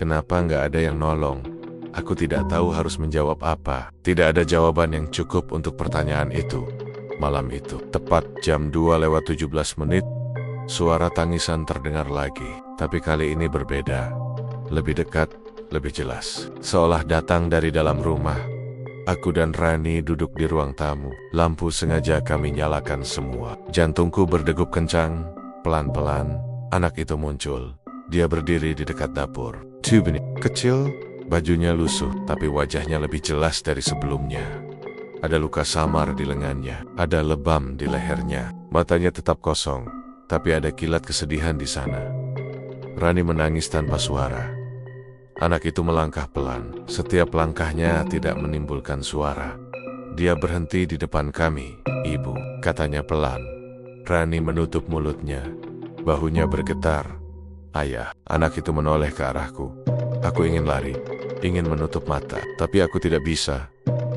Kenapa nggak ada yang nolong? Aku tidak tahu harus menjawab apa. Tidak ada jawaban yang cukup untuk pertanyaan itu. Malam itu, tepat jam 2:17, suara tangisan terdengar lagi. Tapi kali ini berbeda. Lebih dekat, lebih jelas. Seolah datang dari dalam rumah. Aku dan Rani duduk di ruang tamu. Lampu sengaja kami nyalakan semua. Jantungku berdegup kencang. Pelan-pelan, anak itu muncul. Dia berdiri di dekat dapur. Tubini kecil, bajunya lusuh, tapi wajahnya lebih jelas dari sebelumnya. Ada luka samar di lengannya, ada lebam di lehernya. Matanya tetap kosong, tapi ada kilat kesedihan di sana. Rani menangis tanpa suara. Anak itu melangkah pelan. Setiap langkahnya tidak menimbulkan suara. Dia berhenti di depan kami. "Ibu," katanya pelan. Rani menutup mulutnya. Bahunya bergetar. "Ayah." Anak itu menoleh ke arahku. Aku ingin lari, ingin menutup mata, tapi aku tidak bisa.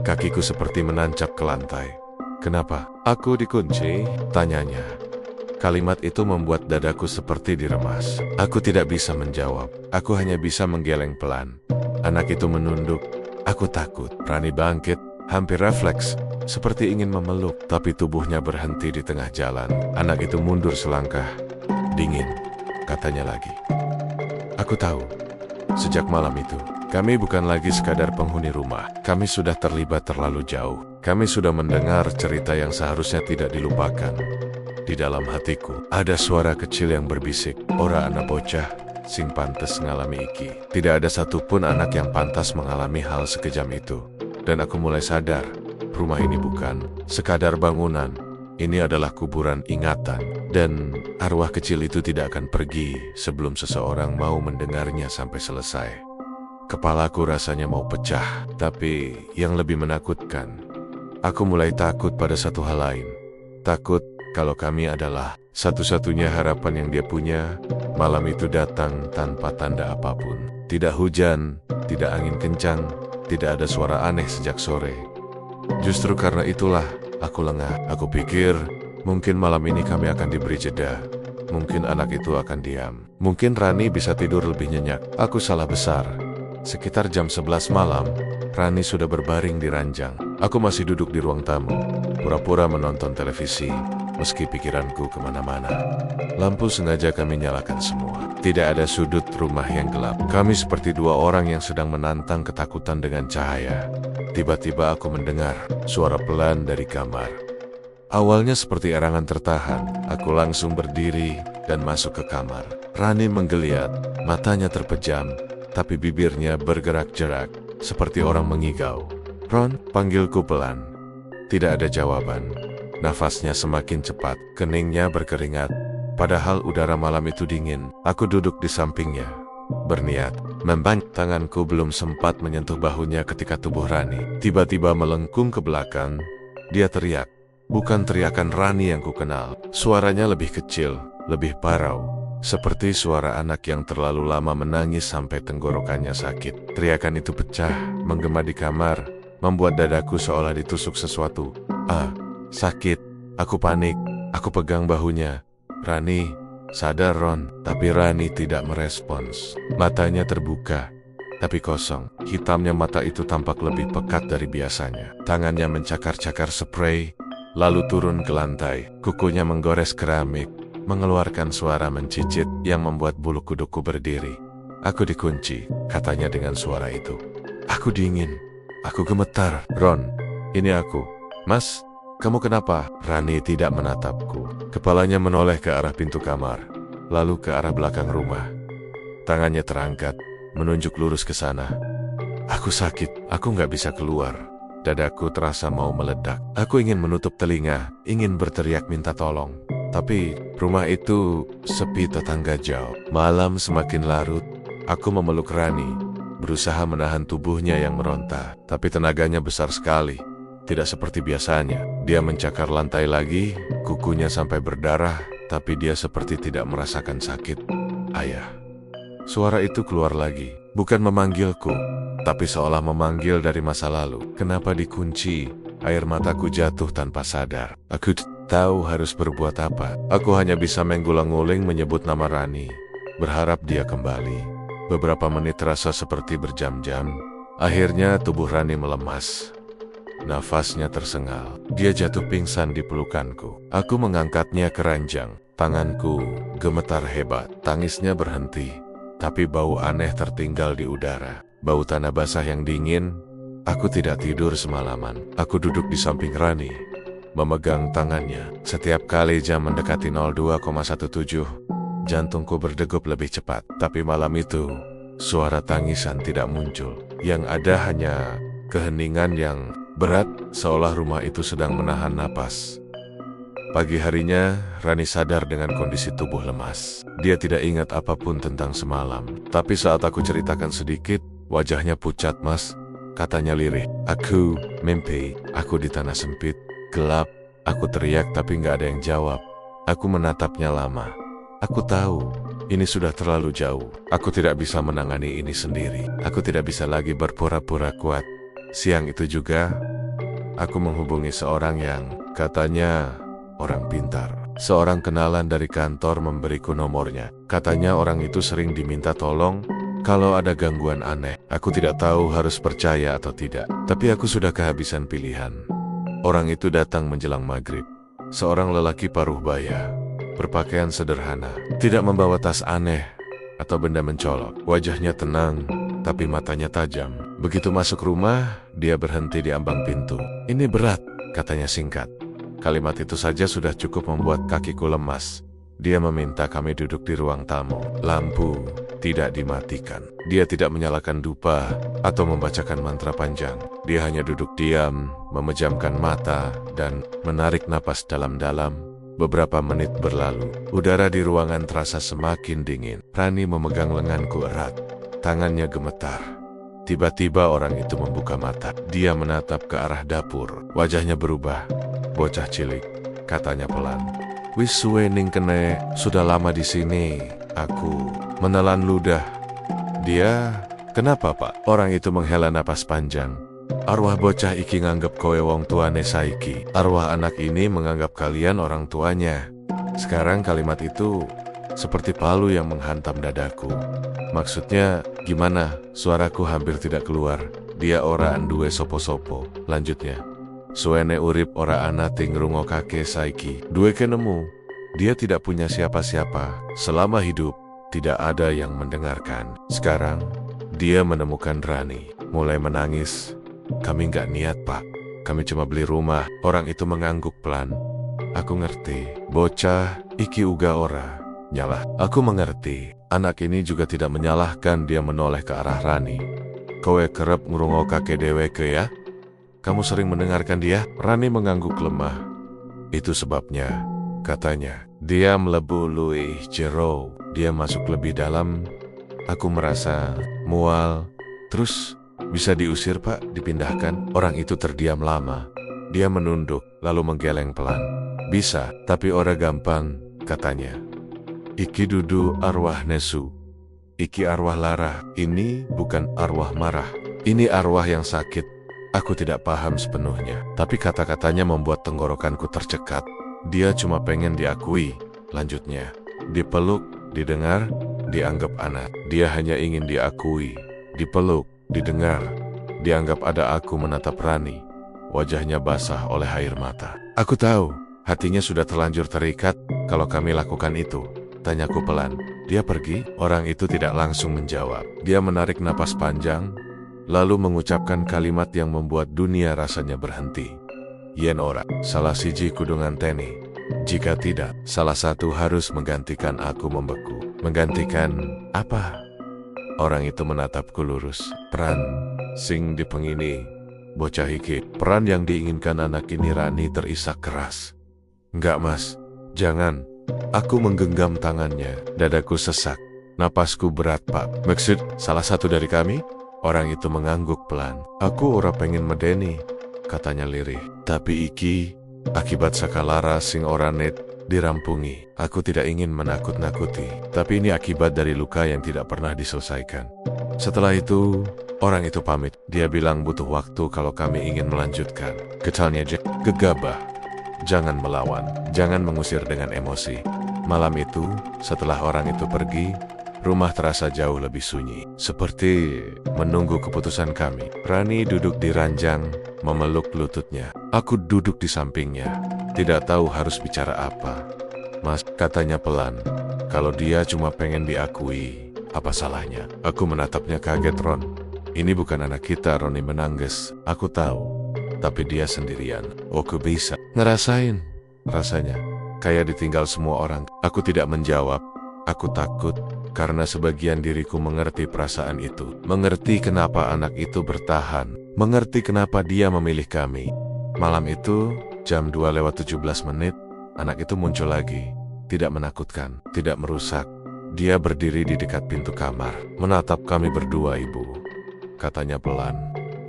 Kakiku seperti menancap ke lantai. "Kenapa?" "Aku dikunci?" tanyanya. Kalimat itu membuat dadaku seperti diremas. Aku tidak bisa menjawab. Aku hanya bisa menggeleng pelan. Anak itu menunduk. Aku takut. Rani bangkit, hampir refleks, seperti ingin memeluk, tapi tubuhnya berhenti di tengah jalan. Anak itu mundur selangkah. "Dingin," katanya lagi. Aku tahu. Sejak malam itu, kami bukan lagi sekadar penghuni rumah. Kami sudah terlibat terlalu jauh. Kami sudah mendengar cerita yang seharusnya tidak dilupakan. Di dalam hatiku, ada suara kecil yang berbisik, "Ora anak bocah, sing pantes ngalami iki." Tidak ada satupun anak yang pantas mengalami hal sekejam itu. Dan aku mulai sadar, rumah ini bukan sekadar bangunan. Ini adalah kuburan ingatan. Dan arwah kecil itu tidak akan pergi sebelum seseorang mau mendengarnya sampai selesai. Kepalaku rasanya mau pecah, tapi yang lebih menakutkan, aku mulai takut pada satu hal lain. Takut kalau kami adalah satu-satunya harapan yang dia punya. Malam itu datang tanpa tanda apapun. Tidak hujan, tidak angin kencang, tidak ada suara aneh sejak sore. Justru karena itulah aku lengah. Aku pikir mungkin malam ini kami akan diberi jeda. Mungkin anak itu akan diam. Mungkin Rani bisa tidur lebih nyenyak. Aku salah besar. Sekitar jam 11 malam, Rani sudah berbaring di ranjang. Aku masih duduk di ruang tamu, pura-pura menonton televisi, meski pikiranku kemana-mana. Lampu sengaja kami nyalakan semua. Tidak ada sudut rumah yang gelap. Kami seperti dua orang yang sedang menantang ketakutan dengan cahaya. Tiba-tiba aku mendengar suara pelan dari kamar. Awalnya seperti erangan tertahan. Aku langsung berdiri dan masuk ke kamar. Rani menggeliat, matanya terpejam, tapi bibirnya bergerak-gerak, seperti orang mengigau. "Ron," panggilku pelan. Tidak ada jawaban. Nafasnya semakin cepat, keningnya berkeringat. Padahal udara malam itu dingin. Aku duduk di sampingnya, berniat membantu. Tanganku belum sempat menyentuh bahunya ketika tubuh Rani tiba-tiba melengkung ke belakang. Dia teriak. Bukan teriakan Rani yang kukenal. Suaranya lebih kecil, lebih parau, seperti suara anak yang terlalu lama menangis sampai tenggorokannya sakit. Teriakan itu pecah, menggema di kamar, membuat dadaku seolah ditusuk sesuatu. Sakit. Aku panik. Aku pegang bahunya. "Rani, sadar Ron." Tapi Rani tidak merespons. Matanya terbuka, tapi kosong. Hitamnya mata itu tampak lebih pekat dari biasanya. Tangannya mencakar-cakar spray, lalu turun ke lantai. Kukunya menggores keramik, mengeluarkan suara mencicit yang membuat bulu kudukku berdiri. "Aku dikunci," katanya dengan suara itu. Aku dingin. Aku gemetar. "Ron, ini aku." "Mas, kamu kenapa?" Rani tidak menatapku. Kepalanya menoleh ke arah pintu kamar, lalu ke arah belakang rumah. Tangannya terangkat, menunjuk lurus ke sana. "Aku sakit, aku nggak bisa keluar." Dadaku terasa mau meledak. Aku ingin menutup telinga, ingin berteriak minta tolong. Tapi rumah itu sepi, tetangga jauh. Malam semakin larut. Aku memeluk Rani, berusaha menahan tubuhnya yang meronta. Tapi tenaganya besar sekali. Tidak seperti biasanya. Dia mencakar lantai lagi, kukunya sampai berdarah, tapi dia seperti tidak merasakan sakit. "Ayah." Suara itu keluar lagi, bukan memanggilku, tapi seolah memanggil dari masa lalu. "Kenapa dikunci?" Air mataku jatuh tanpa sadar. Aku tahu harus berbuat apa. Aku hanya bisa menggulang-guling menyebut nama Rani, berharap dia kembali. Beberapa menit terasa seperti berjam-jam. Akhirnya tubuh Rani melemas. Nafasnya tersengal. Dia jatuh pingsan di pelukanku. Aku mengangkatnya ke ranjang. Tanganku gemetar hebat. Tangisnya berhenti. Tapi bau aneh tertinggal di udara. Bau tanah basah yang dingin. Aku tidak tidur semalaman. Aku duduk di samping Rani, memegang tangannya. Setiap kali jam mendekati 02,17, jantungku berdegup lebih cepat. Tapi malam itu, suara tangisan tidak muncul. Yang ada hanya keheningan yang berat, seolah rumah itu sedang menahan napas. Pagi harinya, Rani sadar dengan kondisi tubuh lemas. Dia tidak ingat apapun tentang semalam. Tapi saat aku ceritakan sedikit, wajahnya pucat, Mas. Katanya lirih. Aku mimpi, aku di tanah sempit, gelap. Aku teriak tapi gak ada yang jawab. Aku menatapnya lama. Aku tahu, ini sudah terlalu jauh. Aku tidak bisa menangani ini sendiri. Aku tidak bisa lagi berpura-pura kuat. Siang itu juga, aku menghubungi seorang yang katanya orang pintar. Seorang kenalan dari kantor memberiku nomornya. Katanya orang itu sering diminta tolong kalau ada gangguan aneh. Aku tidak tahu harus percaya atau tidak. Tapi aku sudah kehabisan pilihan. Orang itu datang menjelang maghrib. Seorang lelaki paruh baya, berpakaian sederhana, tidak membawa tas aneh atau benda mencolok. Wajahnya tenang, tapi matanya tajam. Begitu masuk rumah, dia berhenti di ambang pintu. Ini berat, katanya singkat. Kalimat itu saja sudah cukup membuat kakiku lemas. Dia meminta kami duduk di ruang tamu. Lampu tidak dimatikan. Dia tidak menyalakan dupa atau membacakan mantra panjang. Dia hanya duduk diam, memejamkan mata, dan menarik napas dalam-dalam. Beberapa menit berlalu. Udara di ruangan terasa semakin dingin. Rani memegang lenganku erat. Tangannya gemetar. Tiba-tiba orang itu membuka mata. Dia menatap ke arah dapur. Wajahnya berubah. Bocah cilik, katanya pelan. Wis suwe ning kene, sudah lama di sini. Aku menelan ludah. Dia, kenapa Pak? Orang itu menghela napas panjang. Arwah bocah iki nganggep kowe wong tuane saiki. Arwah anak ini menganggap kalian orang tuanya. Sekarang kalimat itu seperti palu yang menghantam dadaku. Maksudnya gimana? Suaraku hampir tidak keluar. Dia ora duwe sopo-sopo. Lanjutnya. Suwene urip ora ana ting ngrungokake saiki. Duwe kenemu. Dia tidak punya siapa-siapa. Selama hidup, tidak ada yang mendengarkan. Sekarang, dia menemukan Rani. Mulai menangis. Kami nggak niat, Pak. Kami cuma beli rumah. Orang itu mengangguk pelan. Aku ngerti. Bocah, iki uga ora nyalah. Aku mengerti. Anak ini juga tidak menyalahkan. Dia menoleh ke arah Rani. Kowe kerep ngrungokake dheweke ya? Kamu sering mendengarkan dia? Rani mengangguk lemah. Itu sebabnya, katanya. Dia melebu luwih jero. Dia masuk lebih dalam. Aku merasa mual. Terus, bisa diusir Pak? Dipindahkan? Orang itu terdiam lama. Dia menunduk, lalu menggeleng pelan. Bisa, tapi ora gampang, katanya. Iki dudu arwah nesu. Iki arwah lara. Ini bukan arwah marah. Ini arwah yang sakit. Aku tidak paham sepenuhnya, tapi kata-katanya membuat tenggorokanku tercekat. Dia cuma pengen diakui, lanjutnya. Dipeluk, didengar, dianggap anak. Dia hanya ingin diakui, dipeluk, didengar. Dianggap ada aku menatap Rani. Wajahnya basah oleh air mata. Aku tahu, hatinya sudah terlanjur terikat kalau kami lakukan itu. Tanyaku pelan. Dia pergi? Orang itu tidak langsung menjawab. Dia menarik napas panjang, lalu mengucapkan kalimat yang membuat dunia rasanya berhenti. Yen ora, salah siji kudu nganteni. Jika tidak, salah satu harus menggantikan aku membeku. Menggantikan apa? Orang itu menatapku lurus. Peran sing dipengini bocah iki. Peran yang diinginkan anak ini. Rani terisak keras. Enggak Mas, jangan. Aku menggenggam tangannya. Dadaku sesak. Napasku berat Pak. Maksud salah satu dari kami? Orang itu mengangguk pelan. Aku ora pengen medeni, katanya lirih. Tapi iki, akibat sakalara sing ora net dirampungi. Aku tidak ingin menakut-nakuti. Tapi ini akibat dari luka yang tidak pernah diselesaikan. Setelah itu, Orang itu pamit. Dia bilang butuh waktu kalau kami ingin melanjutkan. Getalnya Jack gegabah. Jangan melawan, jangan mengusir dengan emosi. Malam itu, setelah orang itu pergi, rumah terasa jauh lebih sunyi. Seperti menunggu keputusan kami. Rani duduk di ranjang, memeluk lututnya. Aku duduk di sampingnya. Tidak tahu harus bicara apa. Mas, katanya pelan. Kalau dia cuma pengen diakui, apa salahnya? Aku menatapnya kaget, Ron. Ini bukan anak kita, Roni menangis. Aku tahu, tapi dia sendirian. Aku bisa ngerasain rasanya. Kayak ditinggal semua orang. Aku tidak menjawab. Aku takut, karena sebagian diriku mengerti perasaan itu. Mengerti kenapa anak itu bertahan. Mengerti kenapa dia memilih kami. Malam itu, jam 2:17, anak itu muncul lagi. Tidak menakutkan, tidak merusak. Dia berdiri di dekat pintu kamar, menatap kami berdua, Ibu. Katanya pelan.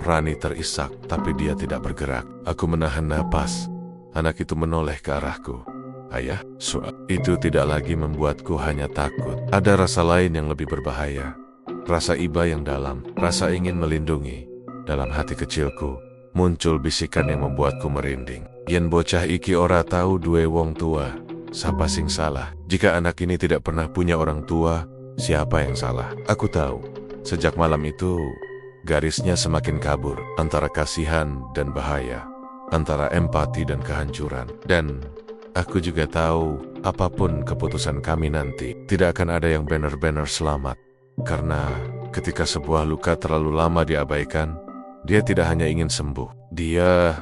Rani terisak, tapi dia tidak bergerak. Aku menahan napas. Anak itu menoleh ke arahku. Ayah, itu tidak lagi membuatku hanya takut. Ada rasa lain yang lebih berbahaya. Rasa iba yang dalam, rasa ingin melindungi. Dalam hati kecilku, muncul bisikan yang membuatku merinding. Yen bocah iki ora tahu duwe wong tua, siapa sing salah? Jika anak ini tidak pernah punya orang tua, siapa yang salah? Aku tahu, sejak malam itu, garisnya semakin kabur antara kasihan dan bahaya, antara empati dan kehancuran. Dan aku juga tahu, apapun keputusan kami nanti, tidak akan ada yang benar-benar selamat. Karena ketika sebuah luka terlalu lama diabaikan, dia tidak hanya ingin sembuh, dia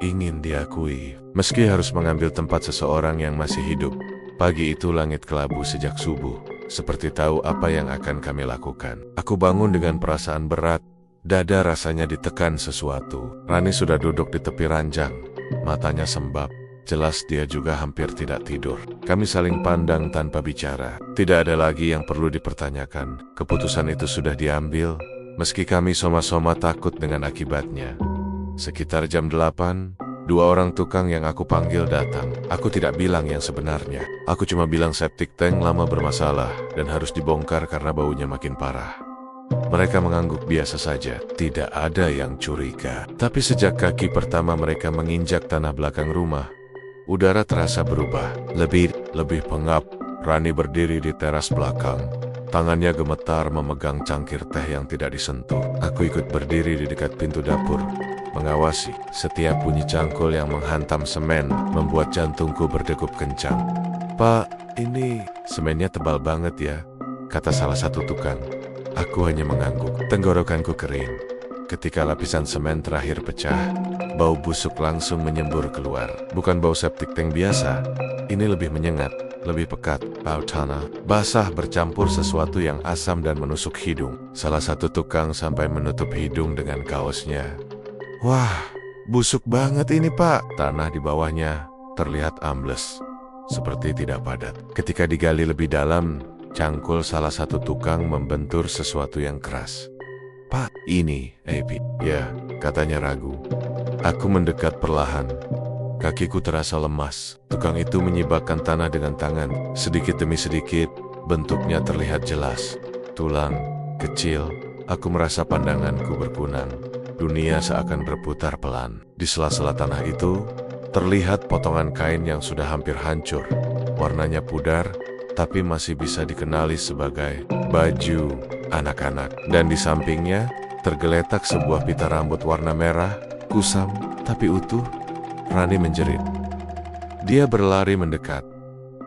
ingin diakui. Meski harus mengambil tempat seseorang yang masih hidup. Pagi itu langit kelabu sejak subuh, seperti tahu apa yang akan kami lakukan. Aku bangun dengan perasaan berat, dada rasanya ditekan sesuatu. Rani sudah duduk di tepi ranjang, matanya sembab. Jelas dia juga hampir tidak tidur. Kami saling pandang tanpa bicara. Tidak ada lagi yang perlu dipertanyakan. Keputusan itu sudah diambil, meski kami sama-sama takut dengan akibatnya. Sekitar jam 8, dua orang tukang yang aku panggil datang. Aku tidak bilang yang sebenarnya. Aku cuma bilang septic tank lama bermasalah dan harus dibongkar karena baunya makin parah. Mereka mengangguk biasa saja, tidak ada yang curiga. Tapi sejak kaki pertama mereka menginjak tanah belakang rumah, udara terasa berubah, lebih pengap. Rani berdiri di teras belakang. Tangannya gemetar memegang cangkir teh yang tidak disentuh. Aku ikut berdiri di dekat pintu dapur, mengawasi. Setiap bunyi cangkul yang menghantam semen membuat jantungku berdegup kencang. Pak, ini semennya tebal banget ya, kata salah satu tukang. Aku hanya mengangguk, tenggorokanku kering. Ketika lapisan semen terakhir pecah, bau busuk langsung menyembur keluar. Bukan bau septic tank biasa, ini lebih menyengat, lebih pekat. Bau tanah, basah bercampur sesuatu yang asam dan menusuk hidung. Salah satu tukang sampai menutup hidung dengan kaosnya. Wah, busuk banget ini Pak. Tanah di bawahnya terlihat ambles, seperti tidak padat. Ketika digali lebih dalam, cangkul salah satu tukang membentur sesuatu yang keras. Pak, ini, Epi. Ya, katanya ragu. Aku mendekat perlahan. Kakiku terasa lemas. Tukang itu menyibakkan tanah dengan tangan. Sedikit demi sedikit, bentuknya terlihat jelas. Tulang, kecil. Aku merasa pandanganku berkunang. Dunia seakan berputar pelan. Di sela-sela tanah itu, terlihat potongan kain yang sudah hampir hancur. Warnanya pudar, tapi masih bisa dikenali sebagai baju anak-anak. Dan di sampingnya, tergeletak sebuah pita rambut warna merah, kusam, tapi utuh. Rani menjerit. Dia berlari mendekat,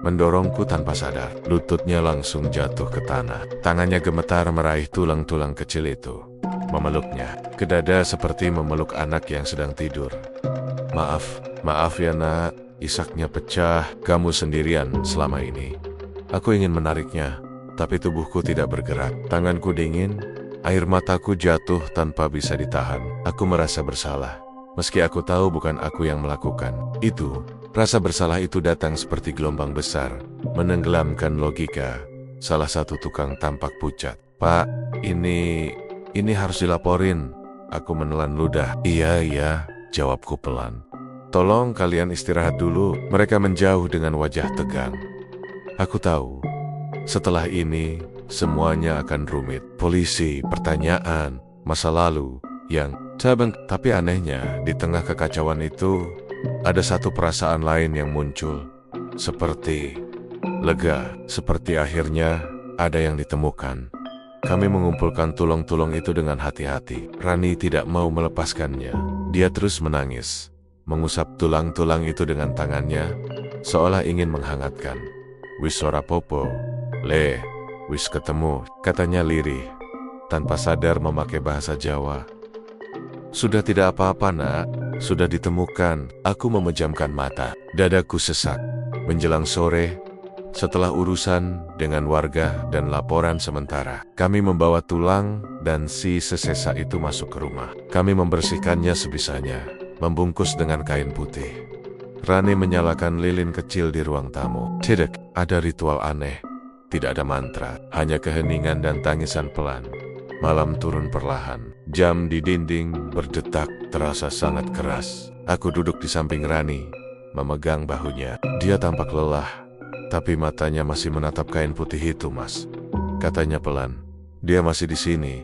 mendorongku tanpa sadar. Lututnya langsung jatuh ke tanah. Tangannya gemetar meraih tulang-tulang kecil itu, memeluknya ke dada seperti memeluk anak yang sedang tidur. Maaf ya nak, isaknya pecah, kamu sendirian selama ini. Aku ingin menariknya, tapi tubuhku tidak bergerak. Tanganku dingin, air mataku jatuh tanpa bisa ditahan. Aku merasa bersalah. Meski aku tahu bukan aku yang melakukan itu, rasa bersalah itu datang seperti gelombang besar, menenggelamkan logika. Salah satu tukang tampak pucat. Pak, ini harus dilaporin. Aku menelan ludah. Iya, jawabku pelan. Tolong kalian istirahat dulu. Mereka menjauh dengan wajah tegang. Aku tahu, setelah ini semuanya akan rumit. Polisi, pertanyaan, masa lalu yang tabang. Tapi anehnya, di tengah kekacauan itu, ada satu perasaan lain yang muncul. Seperti lega, seperti akhirnya ada yang ditemukan. Kami mengumpulkan tulang-tulang itu dengan hati-hati. Rani tidak mau melepaskannya. Dia terus menangis, mengusap tulang-tulang itu dengan tangannya, seolah ingin menghangatkan. Wis ora popo, le, wis ketemu, katanya lirih, tanpa sadar memakai bahasa Jawa. Sudah tidak apa-apa nak, sudah ditemukan. Aku memejamkan mata, dadaku sesak. Menjelang sore, setelah urusan dengan warga dan laporan sementara, kami membawa tulang dan si sesesa itu masuk ke rumah. Kami membersihkannya sebisanya, membungkus dengan kain putih. Rani menyalakan lilin kecil di ruang tamu. Tidak ada ritual aneh, tidak ada mantra, hanya keheningan dan tangisan pelan. Malam turun perlahan, jam di dinding berdetak terasa sangat keras. Aku duduk di samping Rani, memegang bahunya. Dia tampak lelah, tapi matanya masih menatap kain putih itu, Mas. Katanya pelan, dia masih di sini.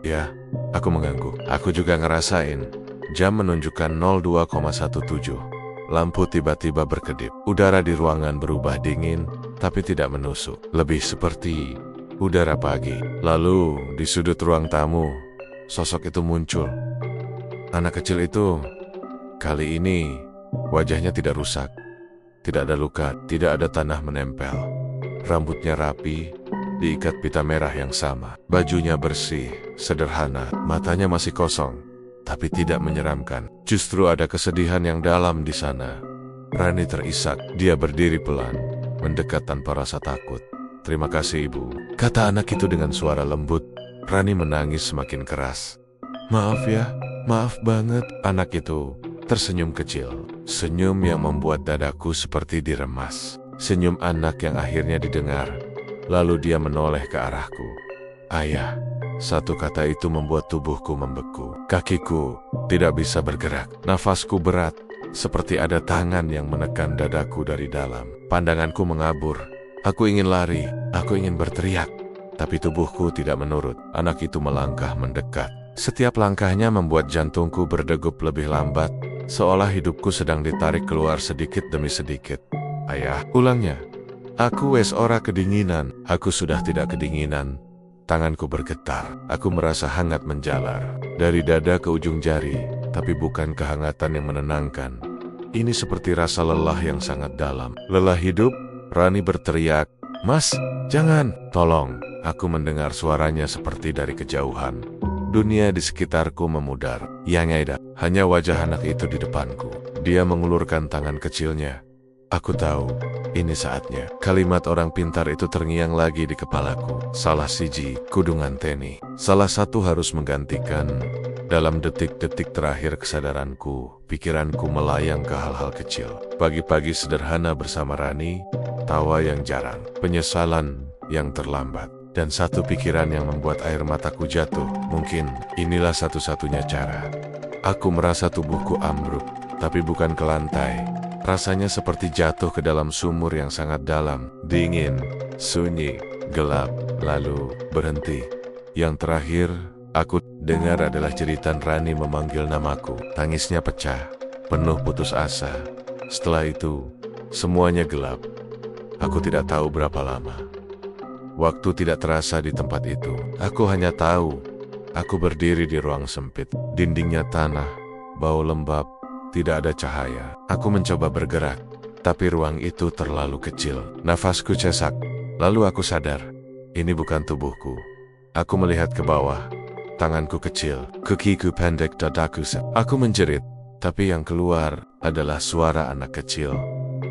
Ya, aku mengganggu. Aku juga ngerasain. Jam menunjukkan 02,17. Lampu tiba-tiba berkedip. Udara di ruangan berubah dingin, tapi tidak menusuk. Lebih seperti udara pagi. Lalu, di sudut ruang tamu, sosok itu muncul. Anak kecil itu, kali ini, wajahnya tidak rusak. Tidak ada luka, tidak ada tanah menempel. Rambutnya rapi, diikat pita merah yang sama. Bajunya bersih, sederhana, matanya masih kosong, tapi tidak menyeramkan. Justru ada kesedihan yang dalam di sana. Rani terisak, dia berdiri pelan, mendekat tanpa rasa takut. Terima kasih ibu, kata anak itu dengan suara lembut. Rani menangis semakin keras. Maaf ya, maaf banget. Anak itu tersenyum kecil, senyum yang membuat dadaku seperti diremas. Senyum anak yang akhirnya didengar. Lalu dia menoleh ke arahku. Ayah, satu kata itu membuat tubuhku membeku. Kakiku tidak bisa bergerak. Nafasku berat, seperti ada tangan yang menekan dadaku dari dalam. Pandanganku mengabur. Aku ingin lari, aku ingin berteriak, tapi tubuhku tidak menurut. Anak itu melangkah mendekat. Setiap langkahnya membuat jantungku berdegup lebih lambat, seolah hidupku sedang ditarik keluar sedikit demi sedikit. Ayah, ulangnya. Aku wes ora kedinginan. Aku sudah tidak kedinginan. Tanganku bergetar. Aku merasa hangat menjalar dari dada ke ujung jari, tapi bukan kehangatan yang menenangkan. Ini seperti rasa lelah yang sangat dalam. Lelah hidup. Rani berteriak, Mas, jangan, tolong. Aku mendengar suaranya seperti dari kejauhan. Dunia di sekitarku memudar. Yang ada, hanya wajah anak itu di depanku. Dia mengulurkan tangan kecilnya. Aku tahu, ini saatnya. Kalimat orang pintar itu terngiang lagi di kepalaku. Salah siji, kudu nganteni. Salah satu harus menggantikan. Dalam detik-detik terakhir kesadaranku, pikiranku melayang ke hal-hal kecil. Pagi-pagi sederhana bersama Rani, tawa yang jarang, penyesalan yang terlambat, dan satu pikiran yang membuat air mataku jatuh. Mungkin inilah satu-satunya cara. Aku merasa tubuhku ambruk, tapi bukan ke lantai. Rasanya seperti jatuh ke dalam sumur yang sangat dalam, dingin, sunyi, gelap, lalu berhenti. Yang terakhir, aku dengar adalah jeritan Rani memanggil namaku. Tangisnya pecah, penuh putus asa. Setelah itu, semuanya gelap. Aku tidak tahu berapa lama. Waktu tidak terasa di tempat itu. Aku hanya tahu, aku berdiri di ruang sempit. Dindingnya tanah, bau lembab, tidak ada cahaya. Aku mencoba bergerak, tapi ruang itu terlalu kecil. Nafasku sesak, lalu aku sadar, ini bukan tubuhku. Aku melihat ke bawah, tanganku kecil, kakiku pendek, dadaku sesak. Aku menjerit, tapi yang keluar adalah suara anak kecil.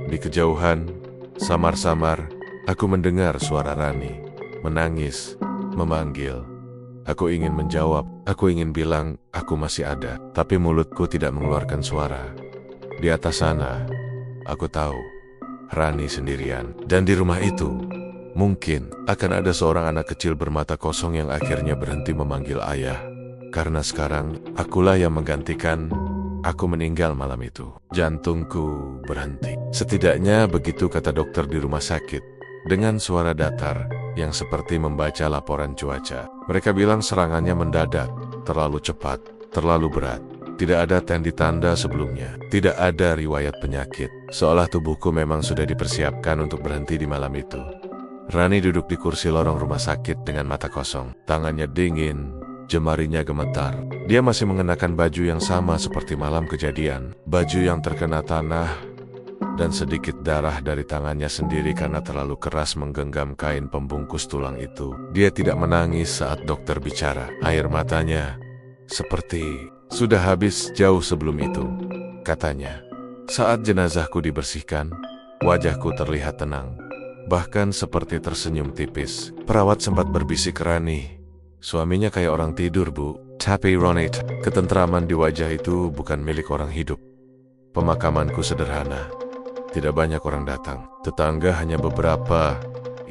Di kejauhan, samar-samar, aku mendengar suara Rani, menangis, memanggil. Aku ingin menjawab, aku ingin bilang, aku masih ada, tapi mulutku tidak mengeluarkan suara. Di atas sana, aku tahu, Rani sendirian. Dan di rumah itu, mungkin akan ada seorang anak kecil bermata kosong yang akhirnya berhenti memanggil ayah. Karena sekarang, akulah yang menggantikan. Aku meninggal malam itu. Jantungku berhenti. Setidaknya begitu kata dokter di rumah sakit, dengan suara datar yang seperti membaca laporan cuaca. Mereka bilang serangannya mendadak, terlalu cepat, terlalu berat. Tidak ada tanda sebelumnya, tidak ada riwayat penyakit, seolah tubuhku memang sudah dipersiapkan untuk berhenti di malam itu. Rani duduk di kursi lorong rumah sakit dengan mata kosong, tangannya dingin, jemarinya gemetar. Dia masih mengenakan baju yang sama seperti malam kejadian, baju yang terkena tanah, dan sedikit darah dari tangannya sendiri karena terlalu keras menggenggam kain pembungkus tulang itu. Dia tidak menangis saat dokter bicara, air matanya seperti sudah habis jauh sebelum itu, katanya. Saat jenazahku dibersihkan, wajahku terlihat tenang, bahkan seperti tersenyum tipis. Perawat sempat berbisik ke Rani, suaminya kayak orang tidur, Bu. Tapi Ronit, ketentraman di wajah itu bukan milik orang hidup. Pemakamanku sederhana, tidak banyak orang datang. Tetangga hanya beberapa,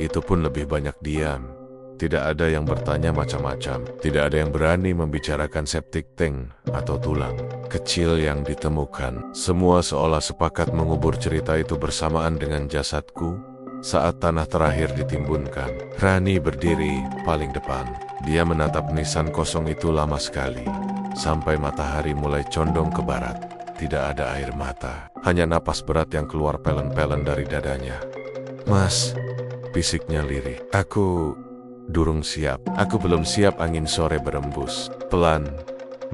itu pun lebih banyak diam. Tidak ada yang bertanya macam-macam. Tidak ada yang berani membicarakan septic tank atau tulang kecil yang ditemukan. Semua seolah sepakat mengubur cerita itu bersamaan dengan jasadku saat tanah terakhir ditimbunkan. Rani berdiri paling depan. Dia menatap nisan kosong itu lama sekali, sampai matahari mulai condong ke barat. Tidak ada air mata, hanya napas berat yang keluar pelen-pelen dari dadanya. Mas, bisiknya lirih. Aku belum siap. Angin sore berembus pelan,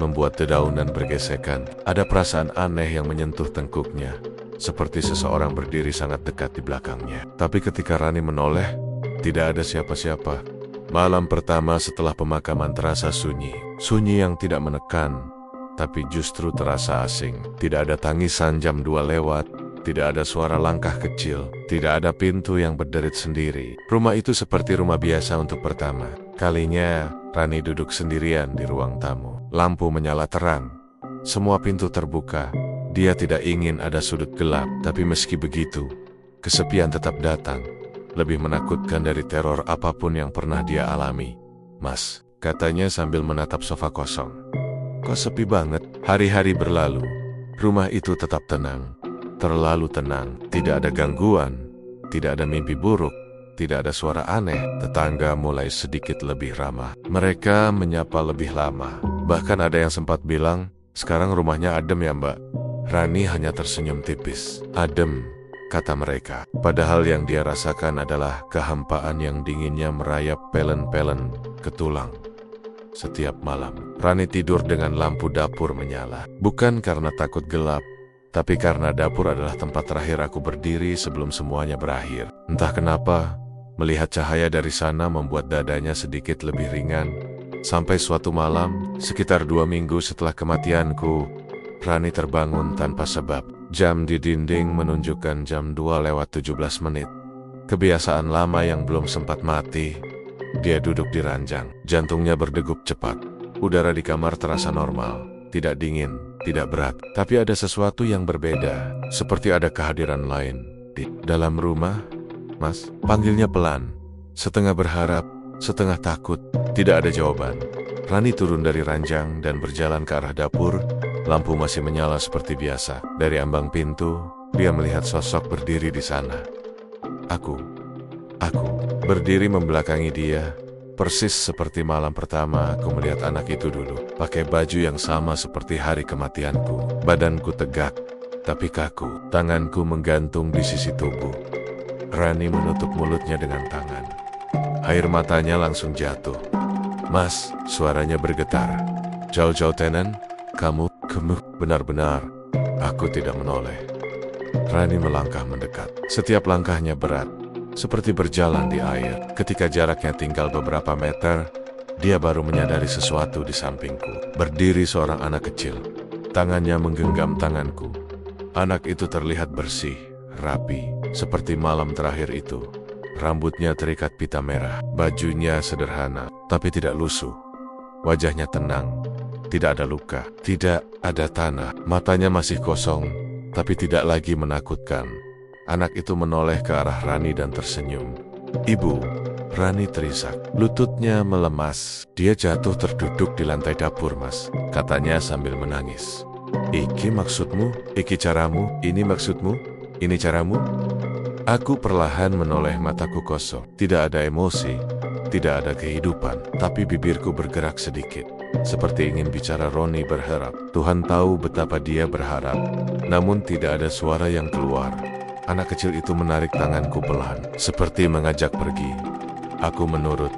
membuat dedaunan bergesekan. Ada perasaan aneh yang menyentuh tengkuknya, seperti seseorang berdiri sangat dekat di belakangnya. Tapi ketika Rani menoleh, tidak ada siapa-siapa. Malam pertama setelah pemakaman terasa sunyi. Sunyi yang tidak menekan, tapi justru terasa asing. Tidak ada tangisan jam 2 lewat. Tidak ada suara langkah kecil, tidak ada pintu yang berderit sendiri. Rumah itu seperti rumah biasa untuk pertama kalinya. Rani duduk sendirian di ruang tamu. Lampu menyala terang, semua pintu terbuka. Dia tidak ingin ada sudut gelap, tapi meski begitu, kesepian tetap datang. Lebih menakutkan dari teror apapun yang pernah dia alami. Mas, katanya sambil menatap sofa kosong. Kok sepi banget? Hari-hari berlalu, rumah itu tetap tenang. Terlalu tenang, tidak ada gangguan, tidak ada mimpi buruk, tidak ada suara aneh. Tetangga mulai sedikit lebih ramah. Mereka menyapa lebih lama. Bahkan ada yang sempat bilang, sekarang rumahnya adem ya, Mbak. Rani hanya tersenyum tipis. Adem, kata mereka. Padahal yang dia rasakan adalah kehampaan yang dinginnya merayap pelen-pelen ke tulang. Setiap malam, Rani tidur dengan lampu dapur menyala. Bukan karena takut gelap, tapi karena dapur adalah tempat terakhir aku berdiri sebelum semuanya berakhir. Entah kenapa, melihat cahaya dari sana membuat dadanya sedikit lebih ringan. Sampai suatu malam, sekitar 2 minggu setelah kematianku, Rani terbangun tanpa sebab. Jam di dinding menunjukkan jam 2 lewat 17 menit. Kebiasaan lama yang belum sempat mati. Dia duduk di ranjang, jantungnya berdegup cepat. Udara di kamar terasa normal, tidak dingin, tidak berat, tapi ada sesuatu yang berbeda, seperti ada kehadiran lain di dalam rumah. Mas, panggilnya pelan, setengah berharap, setengah takut. Tidak ada jawaban. Rani turun dari ranjang dan berjalan ke arah dapur. Lampu masih menyala seperti biasa. Dari ambang pintu, dia melihat sosok berdiri di sana. Aku berdiri membelakangi dia. Persis seperti malam pertama aku melihat anak itu dulu, pakai baju yang sama seperti hari kematianku. Badanku tegak, tapi kaku. Tanganku menggantung di sisi tubuh. Rani menutup mulutnya dengan tangan. Air matanya langsung jatuh. Mas, suaranya bergetar. Jauh-jauh Tenen, kamu benar-benar. Aku tidak menoleh. Rani melangkah mendekat. Setiap langkahnya berat, seperti berjalan di air. Ketika jaraknya tinggal beberapa meter, dia baru menyadari sesuatu di sampingku. Berdiri seorang anak kecil. Tangannya menggenggam tanganku. Anak itu terlihat bersih, rapi, seperti malam terakhir itu. Rambutnya terikat pita merah. Bajunya sederhana, tapi tidak lusuh. Wajahnya tenang. Tidak ada luka, tidak ada tanah. Matanya masih kosong, tapi tidak lagi menakutkan. Anak itu menoleh ke arah Rani dan tersenyum. Ibu, Rani terisak. Lututnya melemas. Dia jatuh terduduk di lantai dapur, Mas, katanya sambil menangis. Iki maksudmu? Iki caramu? Ini maksudmu? Ini caramu? Aku perlahan menoleh, mataku kosong. Tidak ada emosi, Tidak ada kehidupan, tapi bibirku bergerak sedikit. Seperti ingin bicara. Roni berharap. Tuhan tahu betapa dia berharap. Namun tidak ada suara yang keluar. Anak kecil itu menarik tanganku pelan, seperti mengajak pergi. Aku menurut.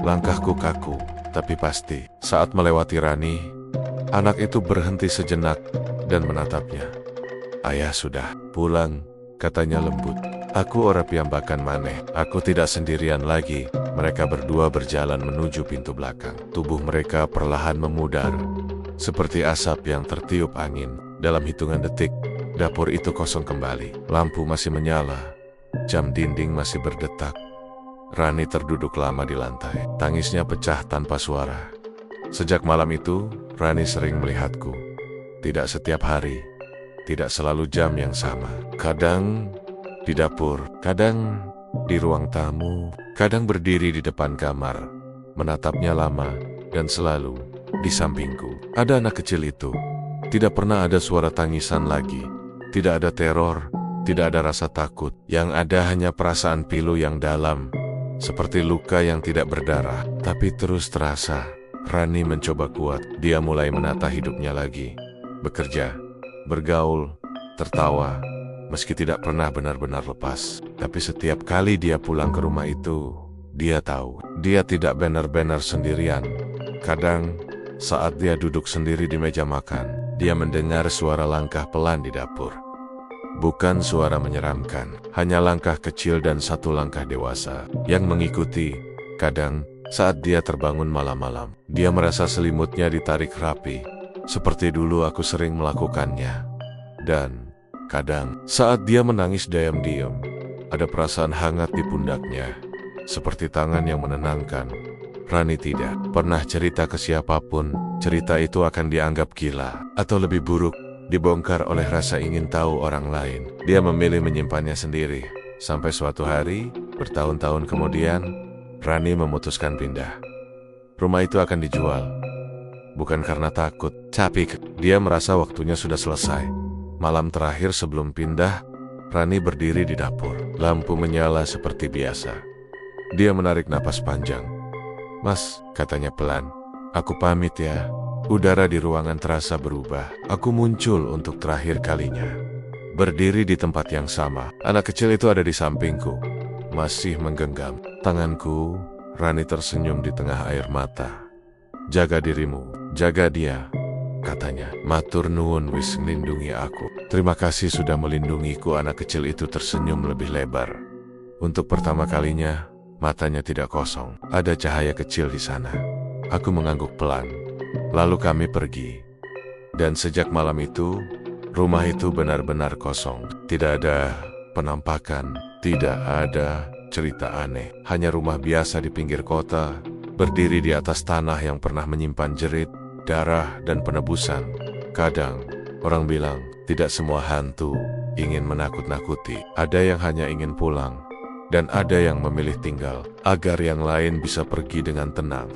Langkahku kaku, tapi pasti. Saat melewati Rani, anak itu berhenti sejenak dan menatapnya. Ayah sudah pulang, katanya lembut. Aku ora piyambakan maneh. Aku tidak sendirian lagi. Mereka berdua berjalan menuju pintu belakang. Tubuh mereka perlahan memudar, seperti asap yang tertiup angin. Dalam hitungan detik, dapur itu kosong kembali. Lampu masih menyala, jam dinding masih berdetak. Rani terduduk lama di lantai. Tangisnya pecah tanpa suara. Sejak malam itu, Rani sering melihatku. Tidak setiap hari, tidak selalu jam yang sama. Kadang di dapur, kadang di ruang tamu, kadang berdiri di depan kamar, menatapnya lama, dan selalu di sampingku. Ada anak kecil itu. Tidak pernah ada suara tangisan lagi. Tidak ada teror, tidak ada rasa takut. Yang ada hanya perasaan pilu yang dalam, seperti luka yang tidak berdarah. Tapi terus terasa, Rani mencoba kuat. Dia mulai menata hidupnya lagi. Bekerja, bergaul, tertawa, meski tidak pernah benar-benar lepas. Tapi setiap kali dia pulang ke rumah itu, dia tahu, dia tidak benar-benar sendirian. Kadang, saat dia duduk sendiri di meja makan, dia mendengar suara langkah pelan di dapur. Bukan suara menyeramkan, hanya langkah kecil dan satu langkah dewasa yang mengikuti. Kadang, saat dia terbangun malam-malam, dia merasa selimutnya ditarik rapi, seperti dulu aku sering melakukannya. Dan kadang, saat dia menangis diam-diam, ada perasaan hangat di pundaknya, seperti tangan yang menenangkan. Rani tidak pernah cerita ke siapapun. Cerita itu akan dianggap gila, atau lebih buruk, dibongkar oleh rasa ingin tahu orang lain. Dia memilih menyimpannya sendiri. Sampai suatu hari, bertahun-tahun kemudian, Rani memutuskan pindah. Rumah itu akan dijual. Bukan karena takut, tapi dia merasa waktunya sudah selesai. Malam terakhir sebelum pindah, Rani berdiri di dapur. Lampu menyala seperti biasa. Dia menarik napas panjang. "Mas," katanya pelan, "aku pamit ya." Udara di ruangan terasa berubah. Aku muncul untuk terakhir kalinya. Berdiri di tempat yang sama. Anak kecil itu ada di sampingku, masih menggenggam tanganku. Rani tersenyum di tengah air mata. "Jaga dirimu, jaga dia," katanya. "Matur nuwun wis nglindungi aku." "Terima kasih sudah melindungiku." Anak kecil itu tersenyum lebih lebar. Untuk pertama kalinya, matanya tidak kosong. Ada cahaya kecil di sana. Aku mengangguk pelan. Lalu kami pergi. Dan sejak malam itu, rumah itu benar-benar kosong. Tidak ada penampakan, tidak ada cerita aneh. Hanya rumah biasa di pinggir kota, berdiri di atas tanah yang pernah menyimpan jerit, darah, dan penebusan. Kadang, orang bilang, tidak semua hantu ingin menakut-nakuti. Ada yang hanya ingin pulang, dan ada yang memilih tinggal, agar yang lain bisa pergi dengan tenang.